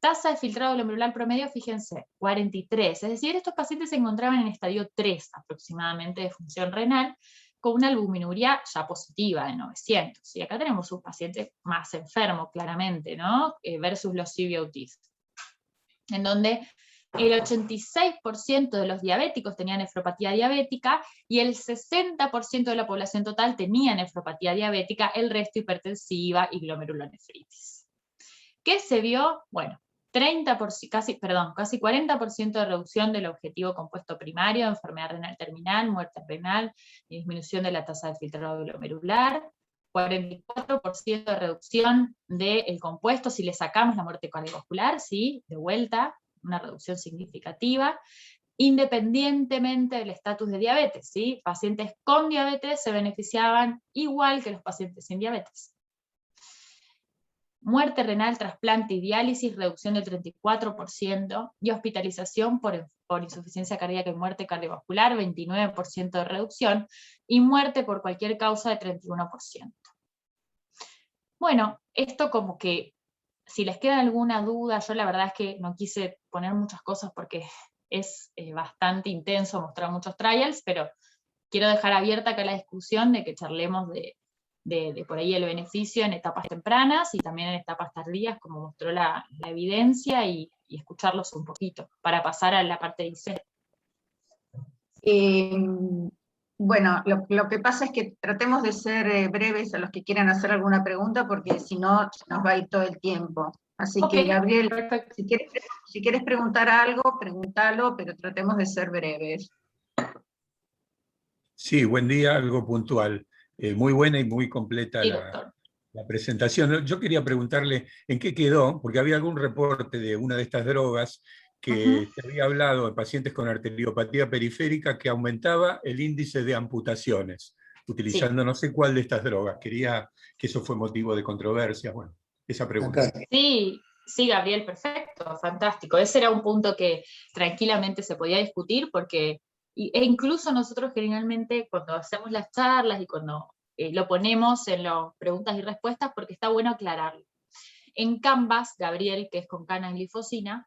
Tasa de filtrado glomerular promedio, fíjense, 43, es decir, estos pacientes se encontraban en estadio 3 aproximadamente de función renal, con una albuminuria ya positiva de 900. Y acá tenemos un paciente más enfermo, claramente, ¿no? Versus los CVOTs, en donde el 86% de los diabéticos tenían nefropatía diabética y el 60% de la población total tenía nefropatía diabética, el resto hipertensiva y glomerulonefritis. ¿Qué se vio? Bueno, casi 40% de reducción del objetivo compuesto primario, enfermedad renal terminal, muerte renal, disminución de la tasa de filtrado glomerular, 44% de reducción del compuesto si le sacamos la muerte cardiovascular, ¿sí? De vuelta, una reducción significativa, independientemente del estatus de diabetes, ¿sí? Pacientes con diabetes se beneficiaban igual que los pacientes sin diabetes. Muerte renal, trasplante y diálisis, reducción del 34%, y hospitalización por insuficiencia cardíaca y muerte cardiovascular, 29% de reducción, y muerte por cualquier causa de 31%. Bueno, esto como que, si les queda alguna duda, yo la verdad es que no quise poner muchas cosas porque es bastante intenso mostrar muchos trials, pero quiero dejar abierta acá la discusión de que charlemos de por ahí el beneficio en etapas tempranas y también en etapas tardías, como mostró la evidencia, y escucharlos un poquito, para pasar a la parte de IC. Bueno, lo que pasa es que tratemos de ser breves a los que quieran hacer alguna pregunta, porque si no, nos va a ir todo el tiempo. Así que, Gabriel, si quieres preguntar algo, pregúntalo, pero tratemos de ser breves. Sí, buen día, algo puntual. Muy buena y muy completa Sí, la presentación. Yo quería preguntarle en qué quedó, porque había algún reporte de una de estas drogas que se había hablado de pacientes con arteriopatía periférica que aumentaba el índice de amputaciones, utilizando no sé cuál de estas drogas. Quería que eso fue motivo de controversia. Bueno, esa pregunta. Sí, Gabriel, perfecto, fantástico. Ese era un punto que tranquilamente se podía discutir, porque e incluso nosotros generalmente cuando hacemos las charlas y cuando lo ponemos en las preguntas y respuestas, porque está bueno aclararlo. En Canvas, Gabriel, que es con canaglifosina,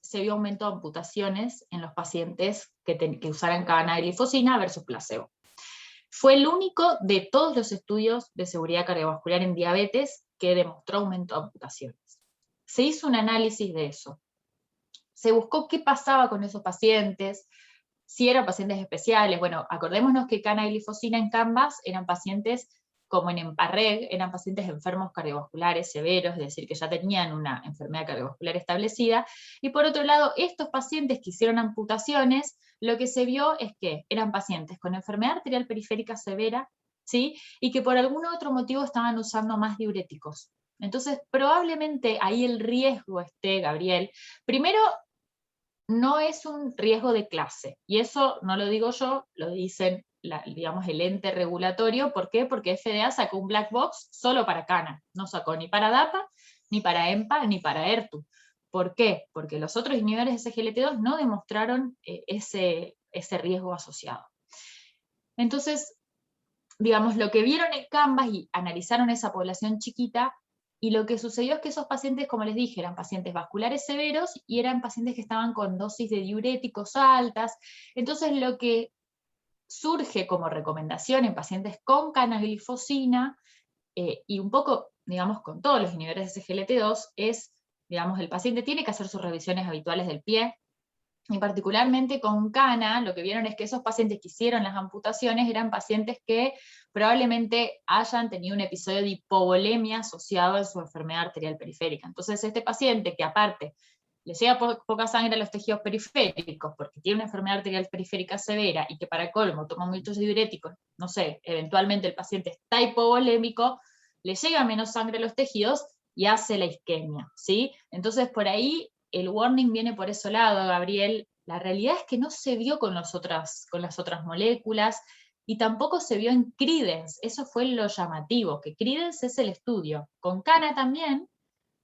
se vio aumento de amputaciones en los pacientes que usaran canaglifosina versus placebo. Fue el único de todos los estudios de seguridad cardiovascular en diabetes que demostró aumento de amputaciones. Se hizo un análisis de eso. Se buscó qué pasaba con esos pacientes, si eran pacientes especiales. Bueno, acordémonos que canaglifosina en Canvas eran pacientes, como en EMPARREG, eran pacientes enfermos cardiovasculares severos, es decir, que ya tenían una enfermedad cardiovascular establecida. Y por otro lado, estos pacientes que hicieron amputaciones, lo que se vio es que eran pacientes con enfermedad arterial periférica severa, ¿sí? Y que por algún otro motivo estaban usando más diuréticos. Entonces, probablemente ahí el riesgo esté, Gabriel. Primero, no es un riesgo de clase, y eso no lo digo yo, lo dicen, digamos, el ente regulatorio. ¿Por qué? Porque FDA sacó un black box solo para CANA, no sacó ni para DAPA, ni para EMPA, ni para ERTU. ¿Por qué? Porque los otros inhibidores de SGLT2 no demostraron ese riesgo asociado. Entonces, digamos, lo que vieron en Canvas y analizaron esa población chiquita, y lo que sucedió es que esos pacientes, como les dije, eran pacientes vasculares severos y eran pacientes que estaban con dosis de diuréticos altas. Entonces, lo que surge como recomendación en pacientes con canaglifosina, y un poco, digamos, con todos los inhibidores de SGLT2, es, digamos, el paciente tiene que hacer sus revisiones habituales del pie. Y particularmente con cana, lo que vieron es que esos pacientes que hicieron las amputaciones eran pacientes que probablemente hayan tenido un episodio de hipovolemia asociado a su enfermedad arterial periférica. Entonces, este paciente, que aparte le llega poca sangre a los tejidos periféricos porque tiene una enfermedad arterial periférica severa y que para colmo toma muchos diuréticos, no sé, eventualmente el paciente está hipovolémico, le llega menos sangre a los tejidos y hace la isquemia, ¿sí? Entonces por ahí el warning viene por ese lado, Gabriel. La realidad es que no se vio con las otras moléculas y tampoco se vio en Credence. Eso fue lo llamativo, que Credence es el estudio, con Cana también,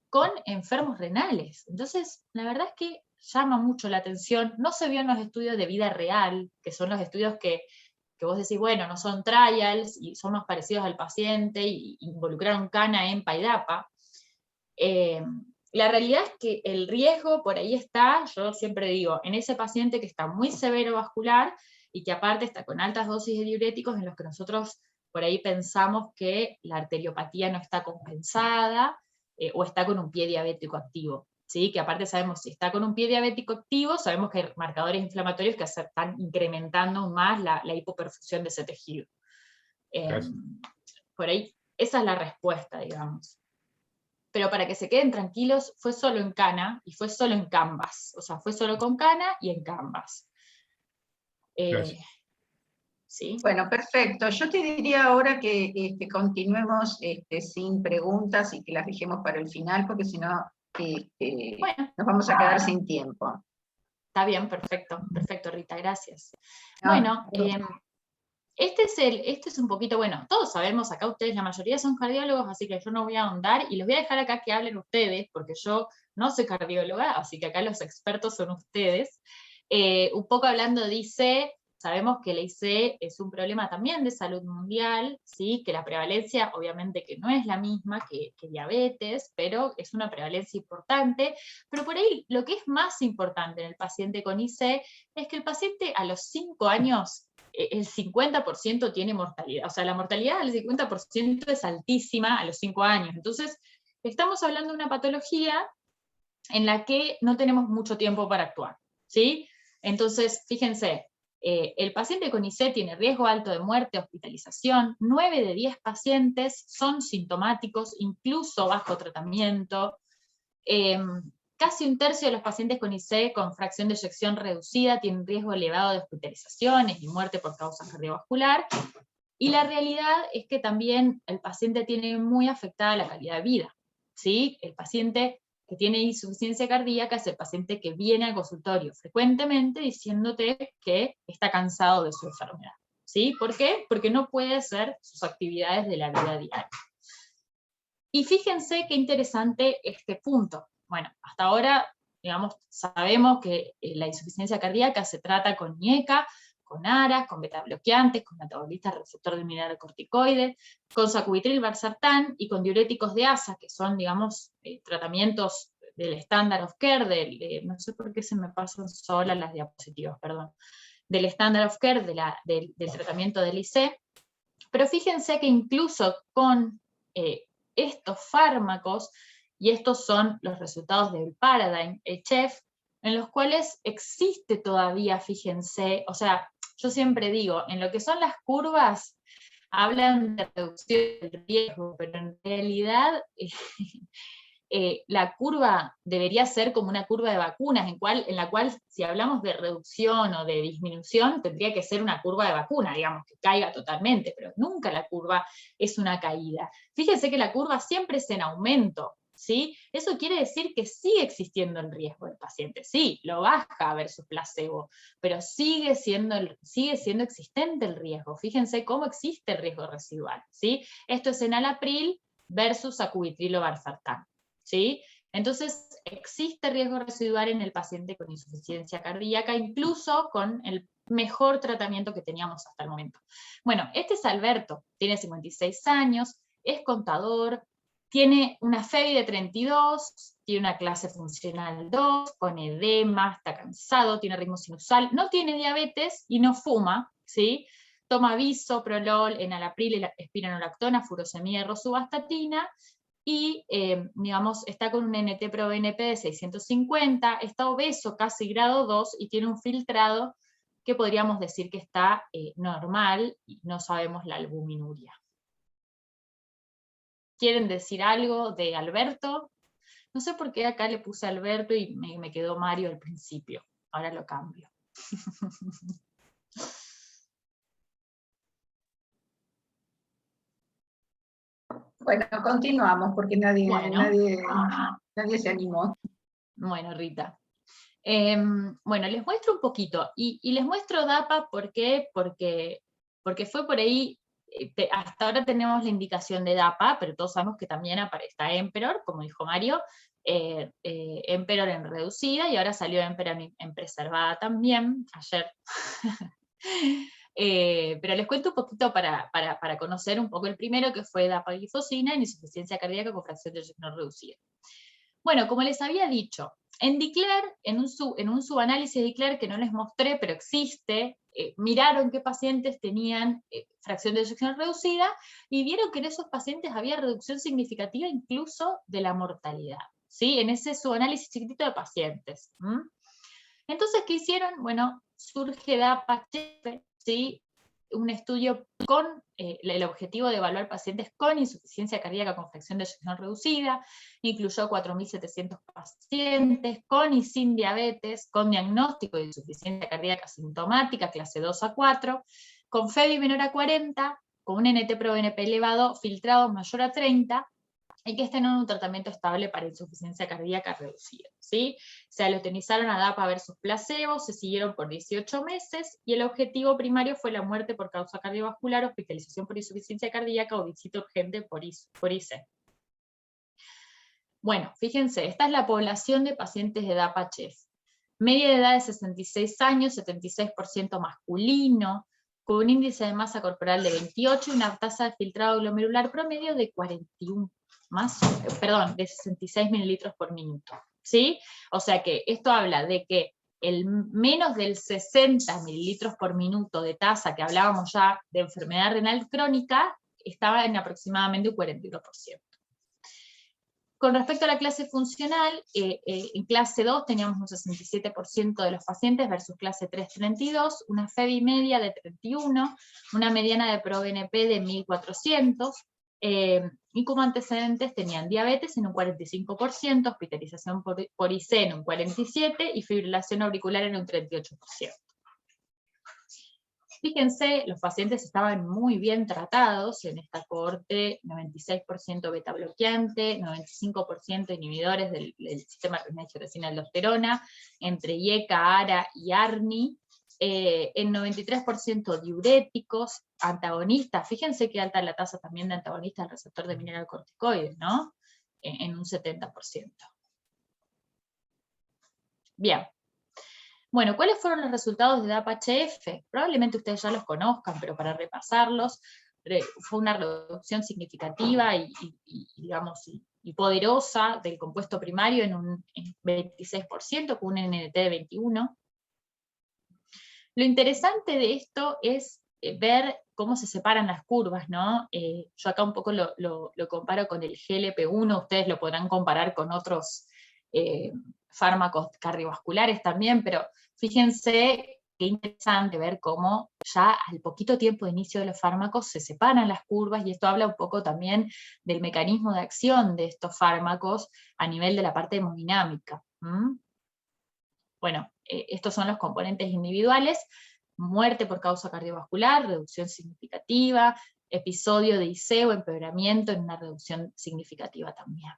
con enfermos renales. Entonces, la verdad es que llama mucho la atención. No se vio en los estudios de vida real, que son los estudios que vos decís, bueno, no son trials y son más parecidos al paciente y involucraron Cana, EMPA y DAPA. La realidad es que el riesgo por ahí está, yo siempre digo, en ese paciente que está muy severo vascular y que aparte está con altas dosis de diuréticos en los que nosotros por ahí pensamos que la arteriopatía no está compensada o está con un pie diabético activo. ¿Sí? Que aparte sabemos, si está con un pie diabético activo, sabemos que hay marcadores inflamatorios que están incrementando aún más la hipoperfusión de ese tejido. Por ahí, esa es la respuesta, digamos. Pero para que se queden tranquilos, fue solo en Cana y fue solo en Canvas. O sea, fue solo con Cana y en Canvas. ¿Sí? Bueno, perfecto. Yo te diría ahora que continuemos sin preguntas y que las dejemos para el final, porque si no bueno, nos vamos a quedar sin tiempo. Está bien, perfecto, Rita, gracias. No, bueno, este es un poquito, bueno, todos sabemos, acá ustedes, la mayoría son cardiólogos, así que yo no voy a ahondar, y les voy a dejar acá que hablen ustedes, porque yo no soy cardióloga, así que acá los expertos son ustedes. Un poco hablando de IC, sabemos que la IC es un problema también de salud mundial, ¿sí? Que la prevalencia obviamente que no es la misma que diabetes, pero es una prevalencia importante. Pero por ahí lo que es más importante en el paciente con IC es que el paciente a los 5 años, el 50% tiene mortalidad. O sea, la mortalidad del 50% es altísima a los 5 años. Entonces, estamos hablando de una patología en la que no tenemos mucho tiempo para actuar, ¿sí? Entonces, fíjense, el paciente con IC tiene riesgo alto de muerte, hospitalización, 9 de 10 pacientes son sintomáticos, incluso bajo tratamiento, casi un tercio de los pacientes con IC con fracción de eyección reducida tienen riesgo elevado de hospitalizaciones y muerte por causa cardiovascular, y la realidad es que también el paciente tiene muy afectada la calidad de vida, ¿sí? El paciente que tiene insuficiencia cardíaca es el paciente que viene al consultorio frecuentemente diciéndote que está cansado de su enfermedad, ¿sí? ¿Por qué? Porque no puede hacer sus actividades de la vida diaria. Y fíjense qué interesante este punto. Bueno, hasta ahora, digamos, sabemos que la insuficiencia cardíaca se trata con IECA, con ARA, con betabloqueantes, con metabolistas receptor de mineralocorticoides, con sacubitril, valsartán y con diuréticos de ASA, que son, digamos, tratamientos del standard of care, no sé por qué se me pasan solas las diapositivas, perdón, del standard of care, del tratamiento del IC. Pero fíjense que incluso con estos fármacos, y estos son los resultados del Paradigm, CHEF, en los cuales existe todavía, fíjense, o sea, yo siempre digo, en lo que son las curvas, hablan de reducción del riesgo, pero en realidad la curva debería ser como una curva de vacunas, en la cual si hablamos de reducción o de disminución, tendría que ser una curva de vacuna, digamos, que caiga totalmente, pero nunca la curva es una caída. Fíjense que la curva siempre es en aumento, ¿sí? Eso quiere decir que sigue existiendo el riesgo del paciente, sí, lo baja versus placebo, pero sigue siendo existente el riesgo. Fíjense cómo existe el riesgo residual, ¿sí? Esto es enalapril versus sacubitril o valsartán, ¿sí? Entonces, existe riesgo residual en el paciente con insuficiencia cardíaca, incluso con el mejor tratamiento que teníamos hasta el momento. Bueno, este es Alberto, tiene 56 años, es contador, tiene una FEBI de 32, tiene una clase funcional 2, con edema, está cansado, tiene ritmo sinusal, no tiene diabetes y no fuma, ¿sí? Toma bisoprolol, enalapril, espironolactona, furosemida, rosuvastatina, y digamos, está con un NT-proBNP de 650, está obeso, casi grado 2, y tiene un filtrado que podríamos decir que está normal, y no sabemos la albuminuria. ¿Quieren decir algo de Alberto? No sé por qué acá le puse Alberto y me quedó Mario al principio. Ahora lo cambio. Bueno, continuamos porque nadie se animó. Bueno, Rita. Bueno, les muestro un poquito, y les muestro DAPA, ¿por qué? Porque fue por ahí, hasta ahora tenemos la indicación de DAPA, pero todos sabemos que también está Emperor, como dijo Mario, Emperor en reducida, y ahora salió Emperor en preservada también, ayer. Pero les cuento un poquito para conocer un poco el primero, que fue dapaglifosina en insuficiencia cardíaca con fracción de eyección reducida. Bueno, como les había dicho, en DECLARE, en un subanálisis de DECLARE que no les mostré, pero existe, miraron qué pacientes tenían fracción de eyección reducida y vieron que en esos pacientes había reducción significativa incluso de la mortalidad, ¿sí? En ese subanálisis chiquitito de pacientes. Entonces, ¿qué hicieron? Bueno, surge DAPA-HF, ¿sí? Un estudio con el objetivo de evaluar pacientes con insuficiencia cardíaca con fracción de eyección reducida, incluyó 4.700 pacientes con y sin diabetes, con diagnóstico de insuficiencia cardíaca sintomática, clase 2 a 4, con FEBI menor a 40, con un NT-proBNP elevado, filtrado mayor a 30, y que estén en un tratamiento estable para insuficiencia cardíaca reducida, ¿sí? Se alotenizaron a DAPA versus placebo, se siguieron por 18 meses, y el objetivo primario fue la muerte por causa cardiovascular, hospitalización por insuficiencia cardíaca o visita urgente por IC. Bueno, fíjense, esta es la población de pacientes de DAPA-HF. Media de edad de 66 años, 76% masculino, con un índice de masa corporal de 28 y una tasa de filtrado glomerular promedio de 41, de 66 mililitros por minuto, ¿sí? O sea que esto habla de que el menos del 60 mililitros por minuto de tasa que hablábamos ya de enfermedad renal crónica estaba en aproximadamente un 41%. Con respecto a la clase funcional, en clase 2 teníamos un 67% de los pacientes versus clase 3, 32, una FEBI media de 31, una mediana de ProBNP de 1400, y como antecedentes tenían diabetes en un 45%, hospitalización por IC en un 47% y fibrilación auricular en un 38%. Fíjense, los pacientes estaban muy bien tratados en esta cohorte, 96% beta bloqueante, 95% inhibidores del sistema renina-angiotensina-aldosterona, entre IECA, ARA y ARNI, en 93% diuréticos, antagonistas, fíjense que alta la tasa también de antagonistas al receptor de mineralocorticoides, ¿no? En un 70%. Bien. Bueno, ¿cuáles fueron los resultados de DAPA-HF? Probablemente ustedes ya los conozcan, pero para repasarlos, fue una reducción significativa y poderosa del compuesto primario en un 26%, con un NNT de 21. Lo interesante de esto es ver cómo se separan las curvas, ¿no? Yo acá un poco lo comparo con el GLP-1, ustedes lo podrán comparar con otros fármacos cardiovasculares también, pero fíjense qué interesante ver cómo ya al poquito tiempo de inicio de los fármacos se separan las curvas, y esto habla un poco también del mecanismo de acción de estos fármacos a nivel de la parte hemodinámica. Bueno, estos son los componentes individuales: muerte por causa cardiovascular, reducción significativa, episodio de IC o empeoramiento en una reducción significativa también.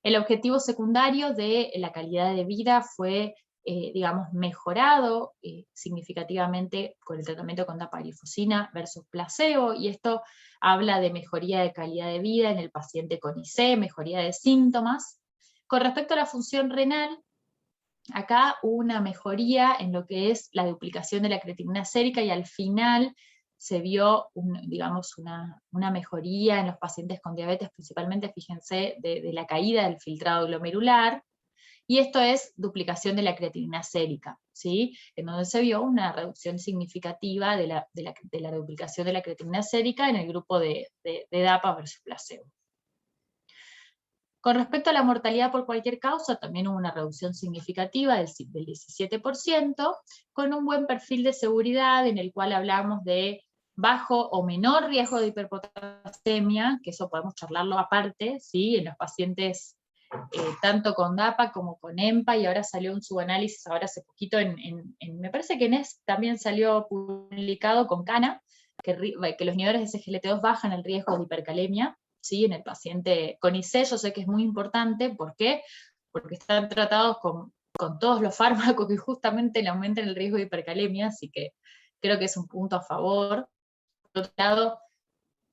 El objetivo secundario de la calidad de vida fue, mejorado significativamente con el tratamiento con dapaglifosina versus placebo, y esto habla de mejoría de calidad de vida en el paciente con IC, mejoría de síntomas. Con respecto a la función renal, acá hubo una mejoría en lo que es la duplicación de la creatinina sérica, y al final se vio una mejoría en los pacientes con diabetes, principalmente, fíjense, de la caída del filtrado glomerular, y esto es duplicación de la creatinina sérica, ¿sí? En donde se vio una reducción significativa de la duplicación de la creatinina sérica en el grupo de DAPA versus placebo. Con respecto a la mortalidad por cualquier causa, también hubo una reducción significativa del 17%, con un buen perfil de seguridad en el cual hablamos de bajo o menor riesgo de hiperpotasemia, que eso podemos charlarlo aparte, ¿sí? En los pacientes tanto con DAPA como con EMPA, y ahora salió un subanálisis ahora hace poquito, me parece que en también salió publicado con CANA, que los inhibidores de SGLT2 bajan el riesgo de hipercalemia, ¿sí? En el paciente con IC. Yo sé que es muy importante, ¿por qué? Porque están tratados con todos los fármacos que justamente le aumentan el riesgo de hipercalemia, así que creo que es un punto a favor. Por otro lado,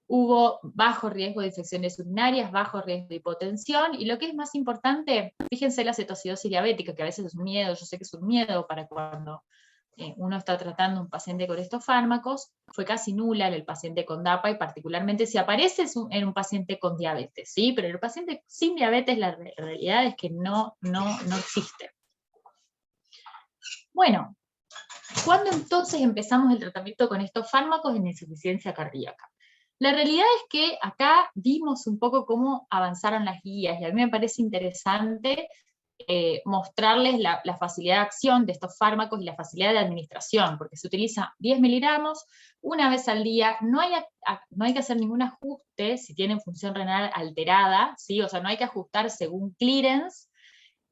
hubo bajo riesgo de infecciones urinarias, bajo riesgo de hipotensión, y lo que es más importante, fíjense la cetoacidosis diabética, que a veces es un miedo, yo sé que es un miedo para cuando uno está tratando a un paciente con estos fármacos, fue casi nula en el paciente con DAPA, y particularmente si aparece en un paciente con diabetes, ¿sí? Pero en el paciente sin diabetes la realidad es que no existe. Bueno, ¿cuándo entonces empezamos el tratamiento con estos fármacos en insuficiencia cardíaca? La realidad es que acá vimos un poco cómo avanzaron las guías, y a mí me parece interesante mostrarles la facilidad de acción de estos fármacos y la facilidad de administración, porque se utiliza 10 miligramos una vez al día, no hay que hacer ningún ajuste si tienen función renal alterada, ¿sí? O sea, no hay que ajustar según clearance,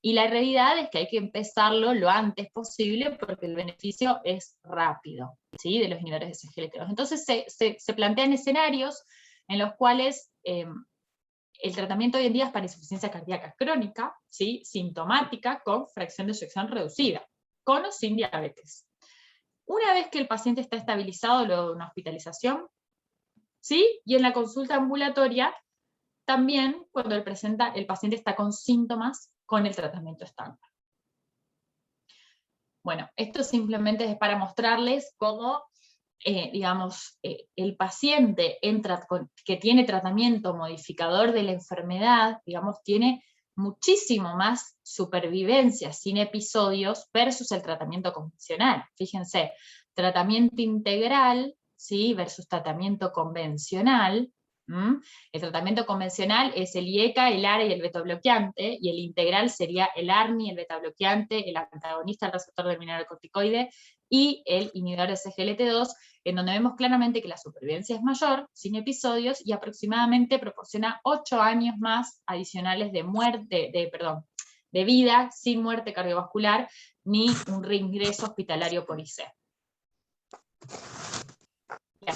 y la realidad es que hay que empezarlo lo antes posible porque el beneficio es rápido, ¿sí? De los inhibidores de SGLT2. Entonces se plantean escenarios en los cuales el tratamiento hoy en día es para insuficiencia cardíaca crónica, ¿sí? Sintomática, con fracción de eyección reducida, con o sin diabetes. Una vez que el paciente está estabilizado luego de una hospitalización, ¿sí? Y en la consulta ambulatoria, también cuando el paciente está con síntomas con el tratamiento estándar. Bueno, esto simplemente es para mostrarles cómo, el paciente que tiene tratamiento modificador de la enfermedad, digamos, tiene muchísimo más supervivencia sin episodios versus el tratamiento convencional. Fíjense, tratamiento integral, ¿sí? Versus tratamiento convencional. El tratamiento convencional es el IECA, el ARA y el beta-bloqueante, y el integral sería el ARNI, el beta-bloqueante, el antagonista del receptor del mineralocorticoide y el inhibidor de SGLT2, en donde vemos claramente que la supervivencia es mayor, sin episodios, y aproximadamente proporciona 8 años más adicionales de vida, sin muerte cardiovascular, ni un reingreso hospitalario por IC. Bien.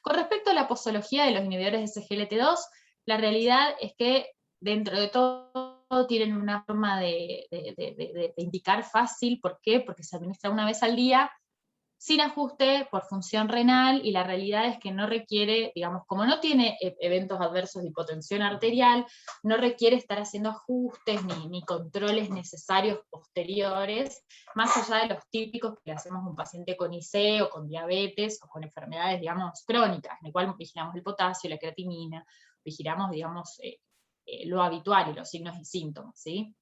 Con respecto a la posología de los inhibidores de SGLT2, la realidad es que dentro de todo tienen una forma de indicar fácil. ¿Por qué? Porque se administra una vez al día, sin ajuste, por función renal, y la realidad es que no requiere, digamos, como no tiene eventos adversos de hipotensión arterial, no requiere estar haciendo ajustes ni controles necesarios posteriores, más allá de los típicos que le hacemos a un paciente con IC o con diabetes o con enfermedades, digamos, crónicas, en el cual vigilamos el potasio, la creatinina, vigilamos, digamos, lo habitual y los signos y síntomas, ¿sí?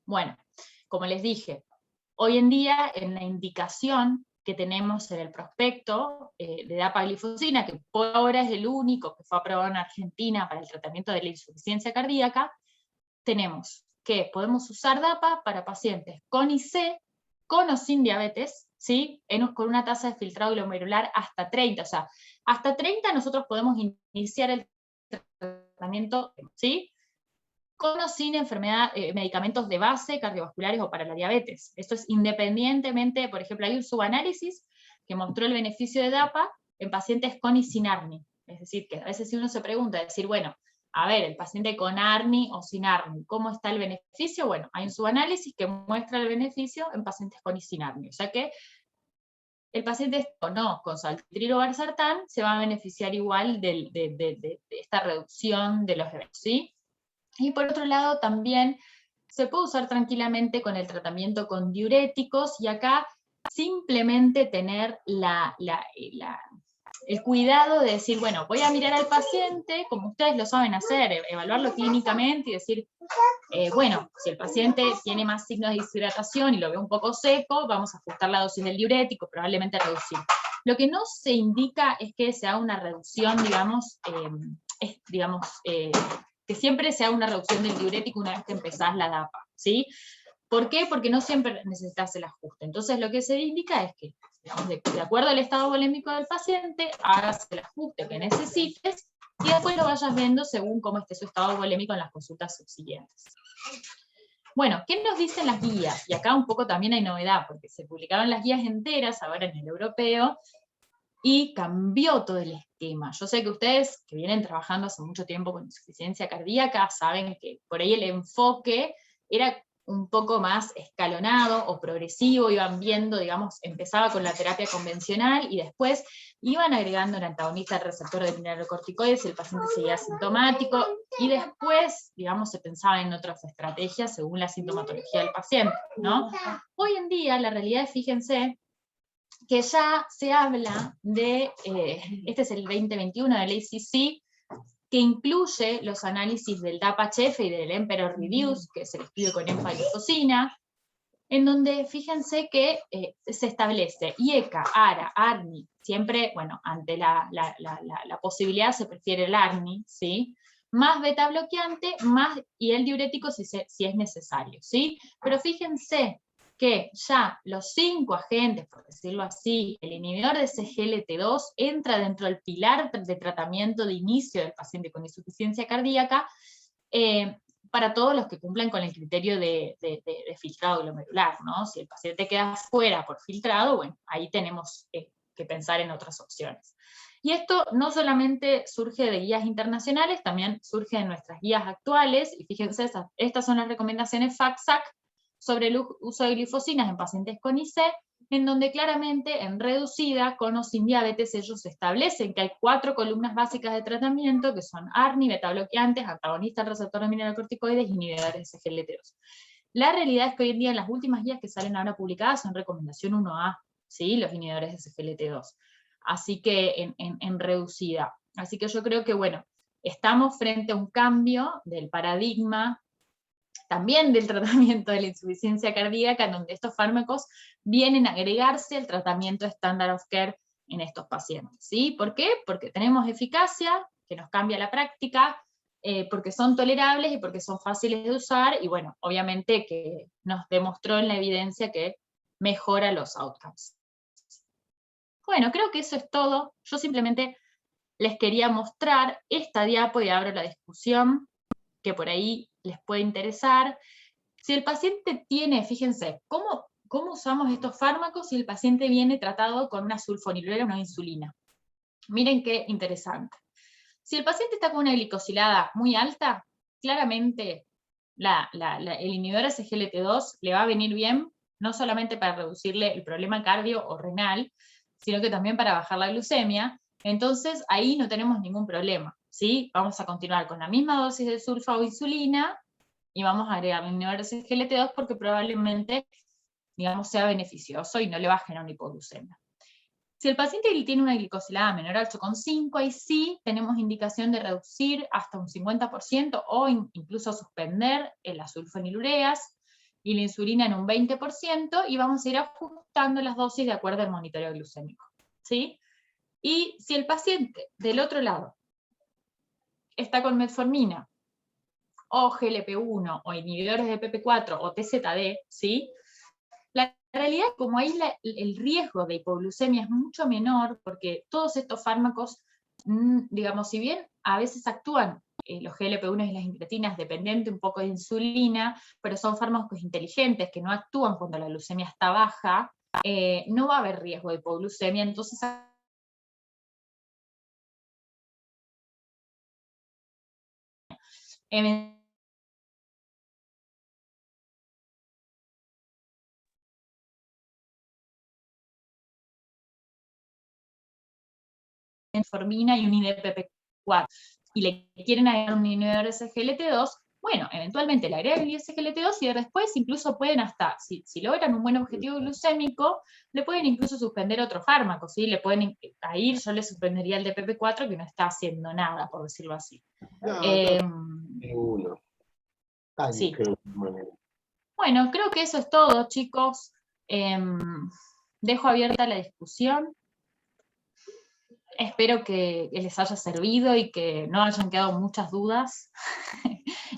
Bueno, como les dije, hoy en día, en la indicación que tenemos en el prospecto de dapaglifosina, que por ahora es el único que fue aprobado en Argentina para el tratamiento de la insuficiencia cardíaca, tenemos que podemos usar DAPA para pacientes con IC, con o sin diabetes, ¿sí? Con una tasa de filtrado glomerular hasta 30, o sea, hasta 30 nosotros podemos iniciar el tratamiento, ¿sí? Con o sin medicamentos de base, cardiovasculares o para la diabetes. Esto es independientemente, por ejemplo, hay un subanálisis que mostró el beneficio de DAPA en pacientes con y sin ARNI. Es decir, que a veces si uno se pregunta, decir, bueno, a ver, el paciente con ARNI o sin ARNI, ¿cómo está el beneficio? Bueno, hay un subanálisis que muestra el beneficio en pacientes con y sin ARNI. O sea que el paciente o no con saltril o valsartán se va a beneficiar igual de esta reducción de los eventos, ¿sí? Y por otro lado también se puede usar tranquilamente con el tratamiento con diuréticos, y acá simplemente tener el cuidado de decir, bueno, voy a mirar al paciente, como ustedes lo saben hacer, evaluarlo clínicamente y decir, bueno, si el paciente tiene más signos de deshidratación y lo veo un poco seco, vamos a ajustar la dosis del diurético, probablemente reducir. Lo que no se indica es que se haga una reducción, que siempre se haga una reducción del diurético una vez que empezás la DAPA, ¿sí? ¿Por qué? Porque no siempre necesitas el ajuste. Entonces lo que se indica es que digamos, de acuerdo al estado volémico del paciente, hagas el ajuste que necesites, y después lo vayas viendo según cómo esté su estado volémico en las consultas subsiguientes. Bueno, ¿qué nos dicen las guías? Y acá un poco también hay novedad, porque se publicaron las guías enteras ahora en el europeo, y cambió todo el esquema. Yo sé que ustedes, que vienen trabajando hace mucho tiempo con insuficiencia cardíaca, saben que por ahí el enfoque era un poco más escalonado o progresivo, iban viendo, digamos, empezaba con la terapia convencional y después iban agregando un antagonista al receptor de mineralocorticoides, el paciente seguía asintomático, y después, digamos, se pensaba en otras estrategias según la sintomatología del paciente, ¿no? Hoy en día, la realidad es, fíjense, que ya se habla de, este es el 2021 del ACC, que incluye los análisis del DAPA-HF y del Emperor Reviews, que es el estudio con empaglifosina, en donde fíjense que se establece IECA, ARA, ARNI, siempre, bueno, ante la posibilidad se prefiere el ARNI, ¿sí? Más beta bloqueante, más, y el diurético si es necesario, ¿sí? Pero fíjense que ya los 5 agentes, por decirlo así, el inhibidor de SGLT2 entra dentro del pilar de tratamiento de inicio del paciente con insuficiencia cardíaca, para todos los que cumplan con el criterio de filtrado glomerular, ¿no? Si el paciente queda fuera por filtrado, bueno, ahí tenemos que pensar en otras opciones. Y esto no solamente surge de guías internacionales, también surge de nuestras guías actuales, y fíjense, estas son las recomendaciones FACSAC sobre el uso de glifosinas en pacientes con IC, en donde claramente en reducida, con o sin diabetes, ellos establecen que hay 4 columnas básicas de tratamiento, que son ARNI, betabloqueantes, antagonistas al receptor de mineralocorticoides y inhibidores de SGLT2. La realidad es que hoy en día las últimas guías que salen ahora publicadas son recomendación 1A, ¿sí? Los inhibidores de SGLT2. Así que en reducida. Así que yo creo que, bueno, estamos frente a un cambio del paradigma también del tratamiento de la insuficiencia cardíaca, en donde estos fármacos vienen a agregarse al tratamiento estándar of care en estos pacientes, ¿sí? ¿Por qué? Porque tenemos eficacia, que nos cambia la práctica, porque son tolerables y porque son fáciles de usar, y bueno, obviamente que nos demostró en la evidencia que mejora los outcomes. Bueno, creo que eso es todo. Yo simplemente les quería mostrar esta diapo y abro la discusión, que por ahí les puede interesar. Si el paciente tiene, fíjense, ¿cómo usamos estos fármacos si el paciente viene tratado con una sulfonilurera o una insulina? Miren qué interesante. Si el paciente está con una glicosilada muy alta, claramente el inhibidor SGLT2 le va a venir bien, no solamente para reducirle el problema cardio o renal, sino que también para bajar la glucemia. Entonces ahí no tenemos ningún problema, ¿sí? Vamos a continuar con la misma dosis de sulfa o insulina y vamos a agregar el inhibidor SGLT2 porque probablemente, digamos, sea beneficioso y no le va a generar una hipoglucemia. Si el paciente tiene una glicosilada menor a 8,5, ahí sí tenemos indicación de reducir hasta un 50% o incluso suspender las sulfonilureas y la insulina en un 20%, y vamos a ir ajustando las dosis de acuerdo al monitoreo glucémico, ¿sí? Y si el paciente, del otro lado, está con metformina, o GLP-1, o inhibidores de PP4, o TZD, ¿sí? La realidad es como ahí el riesgo de hipoglucemia es mucho menor, porque todos estos fármacos, digamos, si bien a veces actúan los GLP-1 y las incretinas dependiente un poco de insulina, pero son fármacos inteligentes que no actúan cuando la glucemia está baja, no va a haber riesgo de hipoglucemia, entonces metformina y un IDPP4, y le quieren agregar un inhibidor de SGLT2, bueno, eventualmente le agregan el SGLT2 y después incluso pueden hasta, si logran un buen objetivo glucémico, le pueden incluso suspender otro fármaco, ¿sí? Le pueden, ahí yo le suspendería el DPP4 que no está haciendo nada, por decirlo así. Sí. Bueno, creo que eso es todo, chicos. Dejo abierta la discusión. Espero que les haya servido y que no hayan quedado muchas dudas.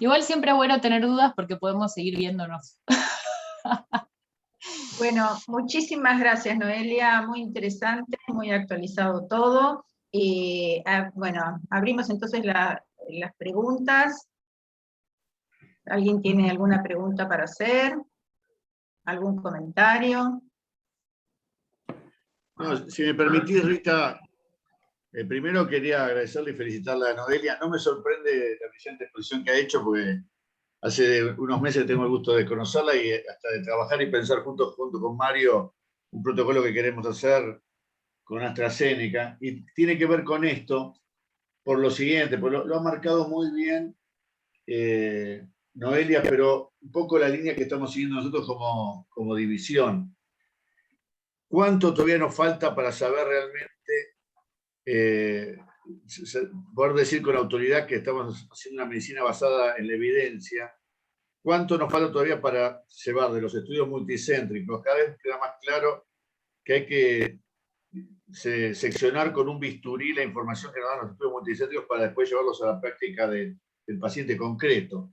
Igual siempre es bueno tener dudas porque podemos seguir viéndonos. Bueno, muchísimas gracias, Noelia, muy interesante, muy actualizado todo. Bueno, abrimos entonces las preguntas. ¿Alguien tiene alguna pregunta para hacer? ¿Algún comentario? No, si me permitís, Rita, primero quería agradecerle y felicitarle a Noelia. No me sorprende la brillante exposición que ha hecho, porque hace unos meses tengo el gusto de conocerla y hasta de trabajar y pensar junto con Mario un protocolo que queremos hacer con AstraZeneca. Y tiene que ver con esto, por lo siguiente, porque lo ha marcado muy bien Noelia, pero un poco la línea que estamos siguiendo nosotros como división. ¿Cuánto todavía nos falta para saber realmente, poder decir con autoridad que estamos haciendo una medicina basada en la evidencia? ¿Cuánto nos falta todavía para llevar de los estudios multicéntricos? Cada vez queda más claro que hay que seccionar con un bisturí la información que nos dan los estudios multicéntricos para después llevarlos a la práctica del paciente concreto.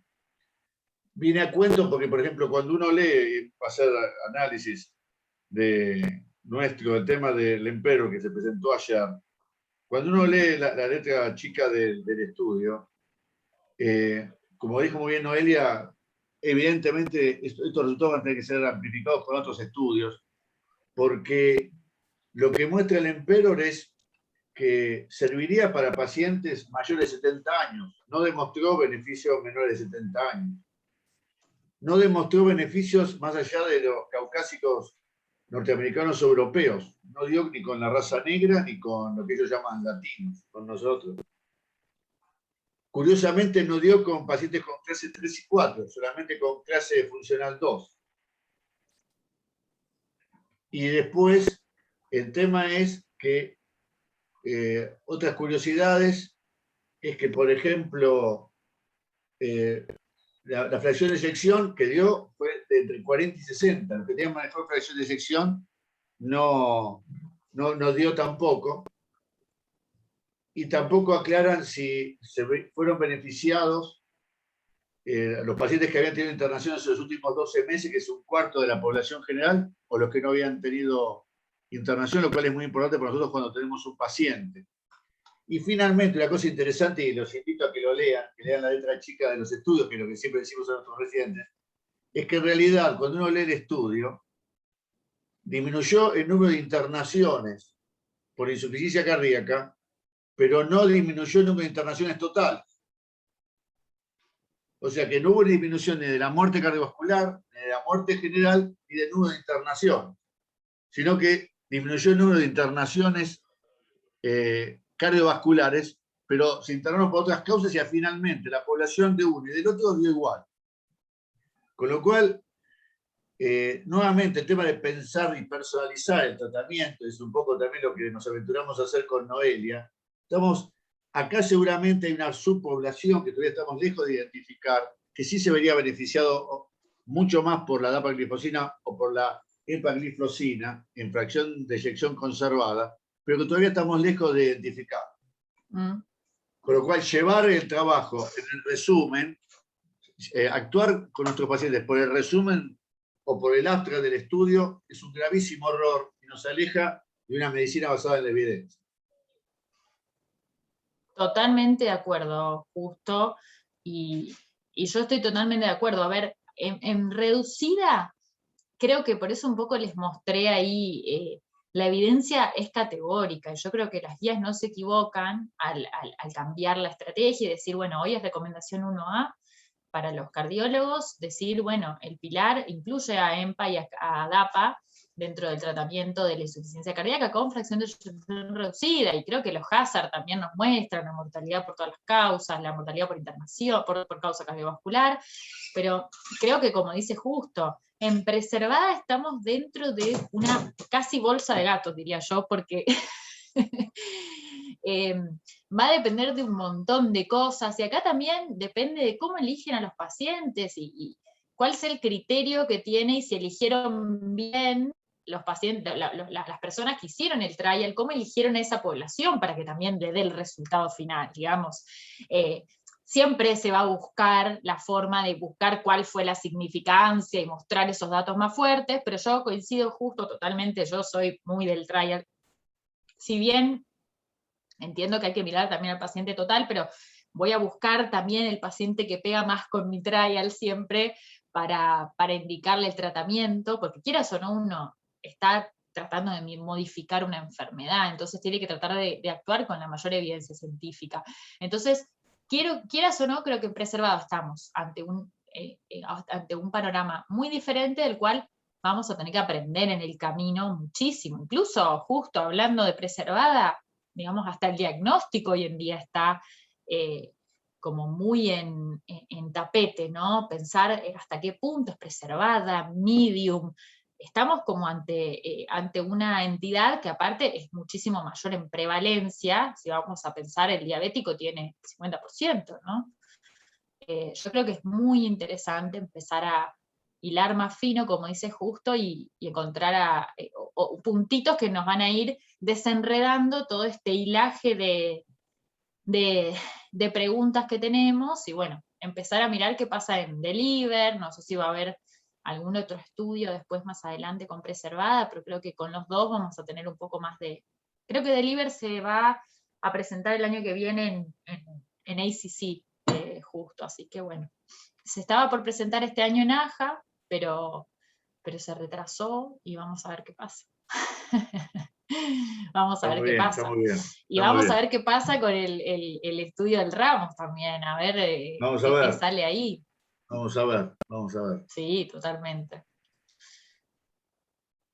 Viene a cuento porque, por ejemplo, cuando uno lee, va a hacer análisis del tema del Empero que se presentó ayer, cuando uno lee la letra chica del estudio, como dijo muy bien Noelia, evidentemente estos resultados van a tener que ser amplificados con otros estudios, porque lo que muestra el Emperor es que serviría para pacientes mayores de 70 años. No demostró beneficios menores de 70 años. No demostró beneficios más allá de los caucásicos norteamericanos o europeos. No dio ni con la raza negra ni con lo que ellos llaman latinos, con nosotros. Curiosamente no dio con pacientes con clase 3 y 4, solamente con clase funcional 2. Y después el tema es que otras curiosidades es que, por ejemplo, la fracción de eyección que dio fue de entre 40 y 60. Los que tenían mejor fracción de eyección no dio tampoco. Y tampoco aclaran si fueron beneficiados los pacientes que habían tenido internaciones en los últimos 12 meses, que es un cuarto de la población general, o los que no habían tenido internación, lo cual es muy importante para nosotros cuando tenemos un paciente. Y finalmente, una cosa interesante, y los invito a que lo lean, que lean la letra chica de los estudios, que es lo que siempre decimos a nuestros residentes, es que en realidad, cuando uno lee el estudio, disminuyó el número de internaciones por insuficiencia cardíaca, pero no disminuyó el número de internaciones totales. O sea que no hubo disminución ni de la muerte cardiovascular, ni de la muerte general, ni del número de internaciones, sino que disminuyó el número de internaciones cardiovasculares, pero se internaron por otras causas y finalmente la población de uno y del otro dio igual. Con lo cual, nuevamente el tema de pensar y personalizar el tratamiento es un poco también lo que nos aventuramos a hacer con Noelia. Acá seguramente hay una subpoblación que todavía estamos lejos de identificar, que sí se vería beneficiado mucho más por la dapagliflozina o por la empagliflozina en fracción de eyección conservada, pero que todavía estamos lejos de identificar. Con lo cual, llevar el trabajo en el resumen, actuar con nuestros pacientes por el resumen o por el abstract del estudio es un gravísimo error y nos aleja de una medicina basada en la evidencia. Totalmente de acuerdo, Justo, y yo estoy totalmente de acuerdo. A ver, en reducida, creo que por eso un poco les mostré ahí, la evidencia es categórica, y yo creo que las guías no se equivocan al cambiar la estrategia y decir, bueno, hoy es recomendación 1A para los cardiólogos, decir, bueno, el pilar incluye a EMPA y a DAPA dentro del tratamiento de la insuficiencia cardíaca con fracción de eyección reducida, y creo que los hazard también nos muestran la mortalidad por todas las causas, la mortalidad por internación, por causa cardiovascular, pero creo que, como dice Justo, en preservada estamos dentro de una casi bolsa de gatos, diría yo, porque va a depender de un montón de cosas, y acá también depende de cómo eligen a los pacientes y cuál es el criterio que tiene, y si eligieron bien los pacientes, las personas que hicieron el trial, cómo eligieron a esa población para que también le dé el resultado final, digamos. siempre se va a buscar la forma de buscar cuál fue la significancia y mostrar esos datos más fuertes, pero yo coincido justo totalmente, yo soy muy del trial. Si bien entiendo que hay que mirar también al paciente total, pero voy a buscar también el paciente que pega más con mi trial siempre para indicarle el tratamiento, porque quieras o no, uno está tratando de modificar una enfermedad, entonces tiene que tratar de actuar con la mayor evidencia científica. Entonces, quieras o no, creo que en preservado estamos ante un panorama muy diferente del cual vamos a tener que aprender en el camino muchísimo. Incluso, justo hablando de preservada, digamos, hasta el diagnóstico hoy en día está como muy en tapete, ¿no? Pensar hasta qué punto es preservada, medium. Estamos como ante una entidad que aparte es muchísimo mayor en prevalencia. Si vamos a pensar, el diabético tiene el 50%, ¿no? Yo creo que es muy interesante empezar a hilar más fino, como dice Justo, y encontrar puntitos que nos van a ir desenredando todo este hilaje de preguntas que tenemos, y bueno, empezar a mirar qué pasa en Deliver. No sé si va a haber algún otro estudio después más adelante con preservada, pero creo que con los dos vamos a tener un poco más de... Creo que Deliver se va a presentar el año que viene en ACC, Justo, así que bueno. Se estaba por presentar este año en AJA, pero se retrasó y vamos a ver qué pasa. Vamos a ver qué pasa. Y vamos a ver qué pasa con el estudio del Ramos también, a ver qué sale ahí. Vamos a ver. Sí, totalmente.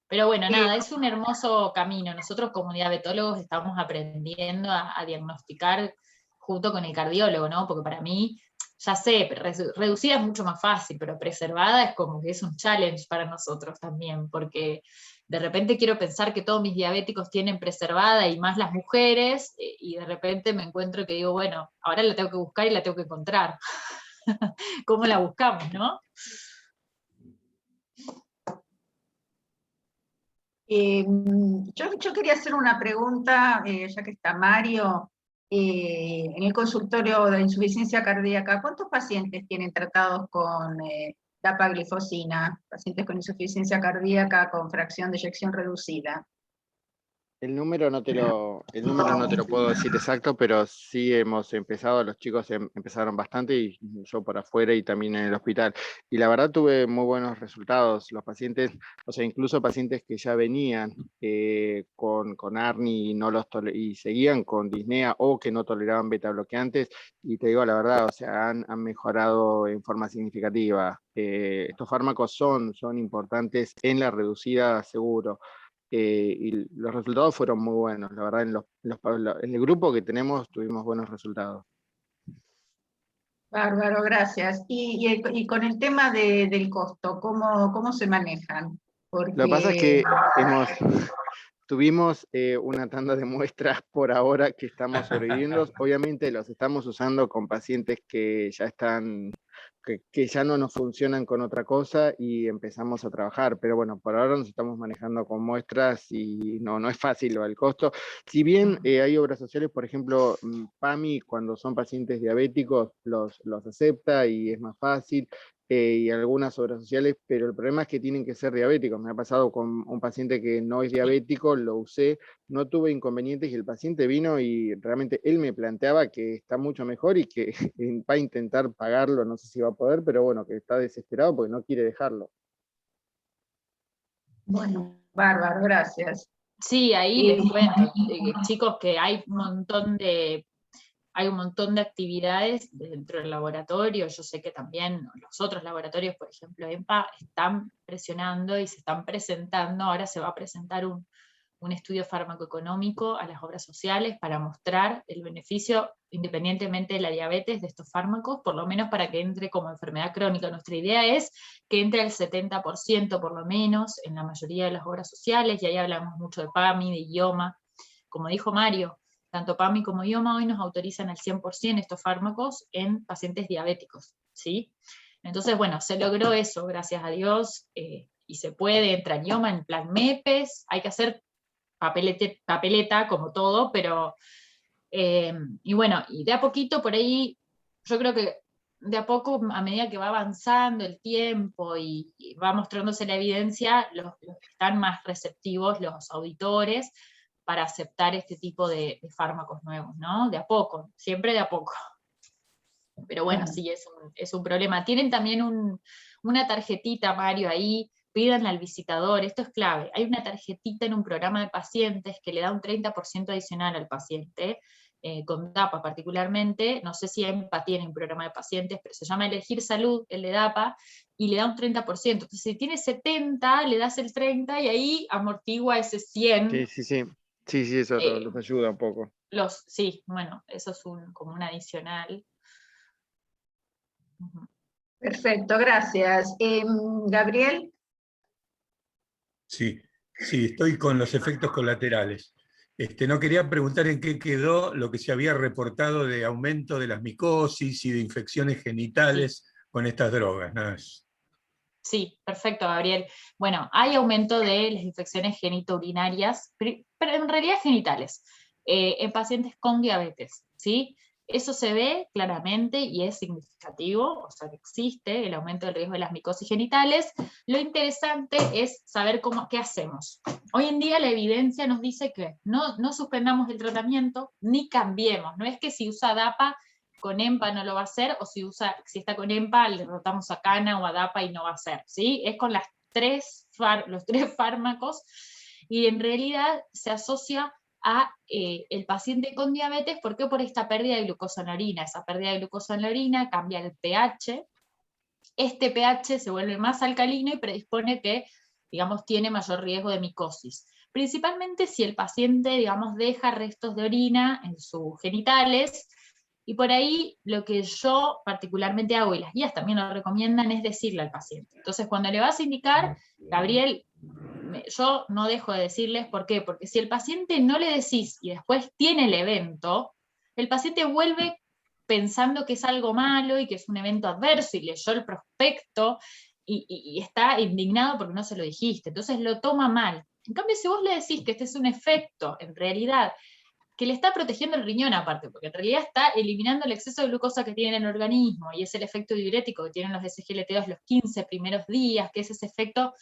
Pero bueno, nada, es un hermoso camino. Nosotros como diabetólogos estamos aprendiendo a diagnosticar junto con el cardiólogo, ¿no? Porque para mí, ya sé, reducida es mucho más fácil, pero preservada es como que es un challenge para nosotros también, porque de repente quiero pensar que todos mis diabéticos tienen preservada y más las mujeres, y de repente me encuentro que digo, bueno, ahora la tengo que buscar y la tengo que encontrar. ¿Cómo la buscamos, no? Yo quería hacer una pregunta, ya que está Mario. En el consultorio de insuficiencia cardíaca, ¿cuántos pacientes tienen tratados con dapaglifosina? Pacientes con insuficiencia cardíaca con fracción de eyección reducida. El número no te lo puedo decir exacto, pero sí hemos empezado, los chicos empezaron bastante, y yo por afuera y también en el hospital. Y la verdad tuve muy buenos resultados. Los pacientes, o sea, incluso pacientes que ya venían con ARNI y seguían con disnea o que no toleraban beta bloqueantes, y te digo la verdad, o sea, han mejorado en forma significativa. Estos fármacos son importantes en la reducida, seguro. Y los resultados fueron muy buenos, la verdad, en el grupo que tenemos tuvimos buenos resultados. Bárbaro, gracias. Y con el tema del costo, ¿cómo se manejan? Porque... Lo que pasa es que tuvimos una tanda de muestras por ahora que estamos sobreviviendo. Obviamente los estamos usando con pacientes que ya están, que ya no nos funcionan con otra cosa, y empezamos a trabajar. Pero bueno, por ahora nos estamos manejando con muestras y no es fácil el costo. Si bien hay obras sociales, por ejemplo, PAMI, cuando son pacientes diabéticos, los acepta y es más fácil. Y algunas obras sociales, pero el problema es que tienen que ser diabéticos. Me ha pasado con un paciente que no es diabético, lo usé, no tuve inconvenientes, y el paciente vino y realmente él me planteaba que está mucho mejor y que va a intentar pagarlo, no sé si va a poder, pero bueno, que está desesperado porque no quiere dejarlo. Bueno, bárbaro, gracias. Sí, ahí les cuento, chicos, que hay un montón de actividades dentro del laboratorio. Yo sé que también los otros laboratorios, por ejemplo, EMPA, están presionando y se están presentando. Ahora se va a presentar un estudio farmacoeconómico a las obras sociales para mostrar el beneficio, independientemente de la diabetes, de estos fármacos, por lo menos para que entre como enfermedad crónica. Nuestra idea es que entre al 70% por lo menos en la mayoría de las obras sociales, y ahí hablamos mucho de PAMI, de IOMA. Como dijo Mario, tanto PAMI como IOMA hoy nos autorizan al 100% estos fármacos en pacientes diabéticos, ¿sí? Entonces, bueno, se logró eso, gracias a Dios, y se puede, entra en IOMA en plan MEPES, hay que hacer papeleta como todo, pero, y bueno, y de a poquito por ahí, yo creo que de a poco, a medida que va avanzando el tiempo y va mostrándose la evidencia, los que están más receptivos, los auditores, para aceptar este tipo de fármacos nuevos, ¿no? De a poco, siempre de a poco. Pero bueno, sí, es un problema. Tienen también una tarjetita, Mario, ahí, pídanle al visitador, esto es clave. Hay una tarjetita en un programa de pacientes que le da un 30% adicional al paciente, con DAPA particularmente, no sé si EMPA tiene un programa de pacientes, pero se llama Elegir Salud, el de DAPA, y le da un 30%. Entonces, si tiene 70, le das el 30 y ahí amortigua ese 100. Sí, eso los ayuda un poco. Sí, bueno, eso es como un adicional. Perfecto, gracias. Gabriel. Sí, estoy con los efectos colaterales. No quería preguntar en qué quedó lo que se había reportado de aumento de las micosis y de infecciones genitales con estas drogas. Nada más. Sí, perfecto, Gabriel. Bueno, hay aumento de las infecciones genitourinarias, pero en realidad genitales, en pacientes con diabetes, ¿sí? Eso se ve claramente y es significativo, o sea que existe el aumento del riesgo de las micosis genitales. Lo interesante es saber qué hacemos. Hoy en día la evidencia nos dice que no suspendamos el tratamiento ni cambiemos. No es que si usa DAPA con EMPA no lo va a hacer, o si está con EMPA le rotamos a CANA o a DAPA y no va a hacer, ¿sí? Es con los tres fármacos, y en realidad se asocia a el paciente con diabetes. ¿Por qué? Por esta pérdida de glucosa en la orina. Esa pérdida de glucosa en la orina cambia el pH, este pH se vuelve más alcalino y predispone que, digamos, tiene mayor riesgo de micosis. Principalmente si el paciente, digamos, deja restos de orina en sus genitales. Y por ahí lo que yo particularmente hago, y las guías también lo recomiendan, es decirle al paciente. Entonces, cuando le vas a indicar, Gabriel, yo no dejo de decirles, ¿por qué? Porque si el paciente no le decís y después tiene el evento, el paciente vuelve pensando que es algo malo y que es un evento adverso y leyó el prospecto y está indignado porque no se lo dijiste. Entonces lo toma mal. En cambio, si vos le decís que este es un efecto, en realidad, que le está protegiendo el riñón aparte, porque en realidad está eliminando el exceso de glucosa que tiene en el organismo, y es el efecto diurético que tienen los SGLT2 los 15 primeros días, que es ese efecto,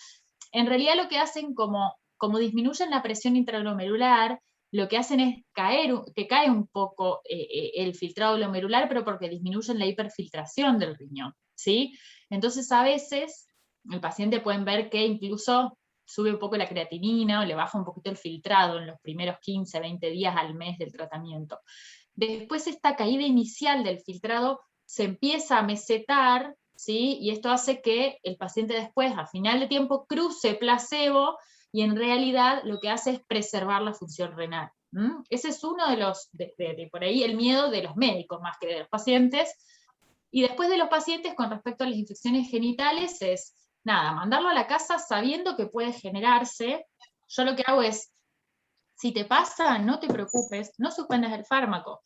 en realidad lo que hacen, como disminuyen la presión intraglomerular, lo que hacen es que cae un poco el filtrado glomerular, pero porque disminuyen la hiperfiltración del riñón, ¿sí? Entonces a veces el paciente pueden ver que incluso sube un poco la creatinina o le baja un poquito el filtrado en los primeros 15, 20 días al mes del tratamiento. Después esta caída inicial del filtrado se empieza a mesetar, ¿sí? Y esto hace que el paciente después, a final de tiempo, cruce placebo y en realidad lo que hace es preservar la función renal. Ese es uno de los, por ahí, el miedo de los médicos más que de los pacientes. Y después de los pacientes, con respecto a las infecciones genitales, es nada, mandarlo a la casa sabiendo que puede generarse. Yo lo que hago es, si te pasa, no te preocupes, no suspendas el fármaco.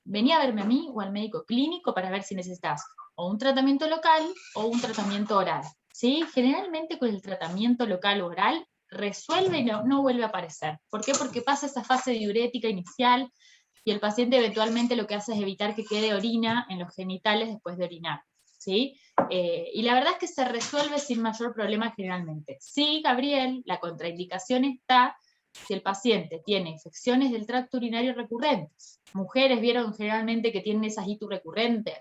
Vení a verme a mí o al médico clínico para ver si necesitas o un tratamiento local o un tratamiento oral, ¿sí? Generalmente con el tratamiento local o oral resuelve y no vuelve a aparecer. ¿Por qué? Porque pasa esa fase diurética inicial y el paciente eventualmente lo que hace es evitar que quede orina en los genitales después de orinar, ¿sí? Y la verdad es que se resuelve sin mayor problema generalmente. Sí, Gabriel, la contraindicación está si el paciente tiene infecciones del tracto urinario recurrentes. Mujeres vieron generalmente que tienen esas ITU recurrentes.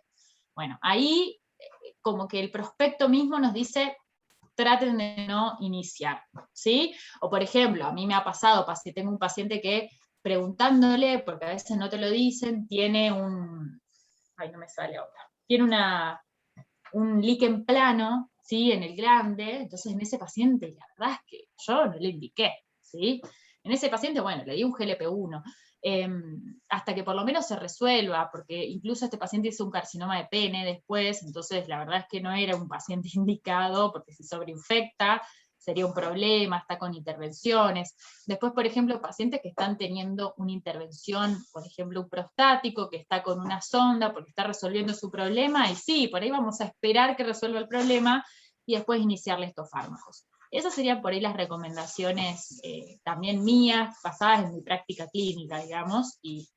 Bueno, ahí como que el prospecto mismo nos dice, traten de no iniciar, ¿sí? O por ejemplo, a mí me ha pasado, tengo un paciente que preguntándole, porque a veces no te lo dicen, tiene tiene un líquen plano, ¿sí? En el glande. Entonces en ese paciente, la verdad es que yo no le indiqué, ¿sí? En ese paciente, bueno, le di un GLP-1, hasta que por lo menos se resuelva, porque incluso este paciente hizo un carcinoma de pene después, entonces la verdad es que no era un paciente indicado, porque si sobreinfecta sería un problema, está con intervenciones. Después, por ejemplo, pacientes que están teniendo una intervención, por ejemplo, un prostático, que está con una sonda porque está resolviendo su problema, y sí, por ahí vamos a esperar que resuelva el problema y después iniciarle estos fármacos. Esas serían por ahí las recomendaciones también mías, basadas en mi práctica clínica, digamos, y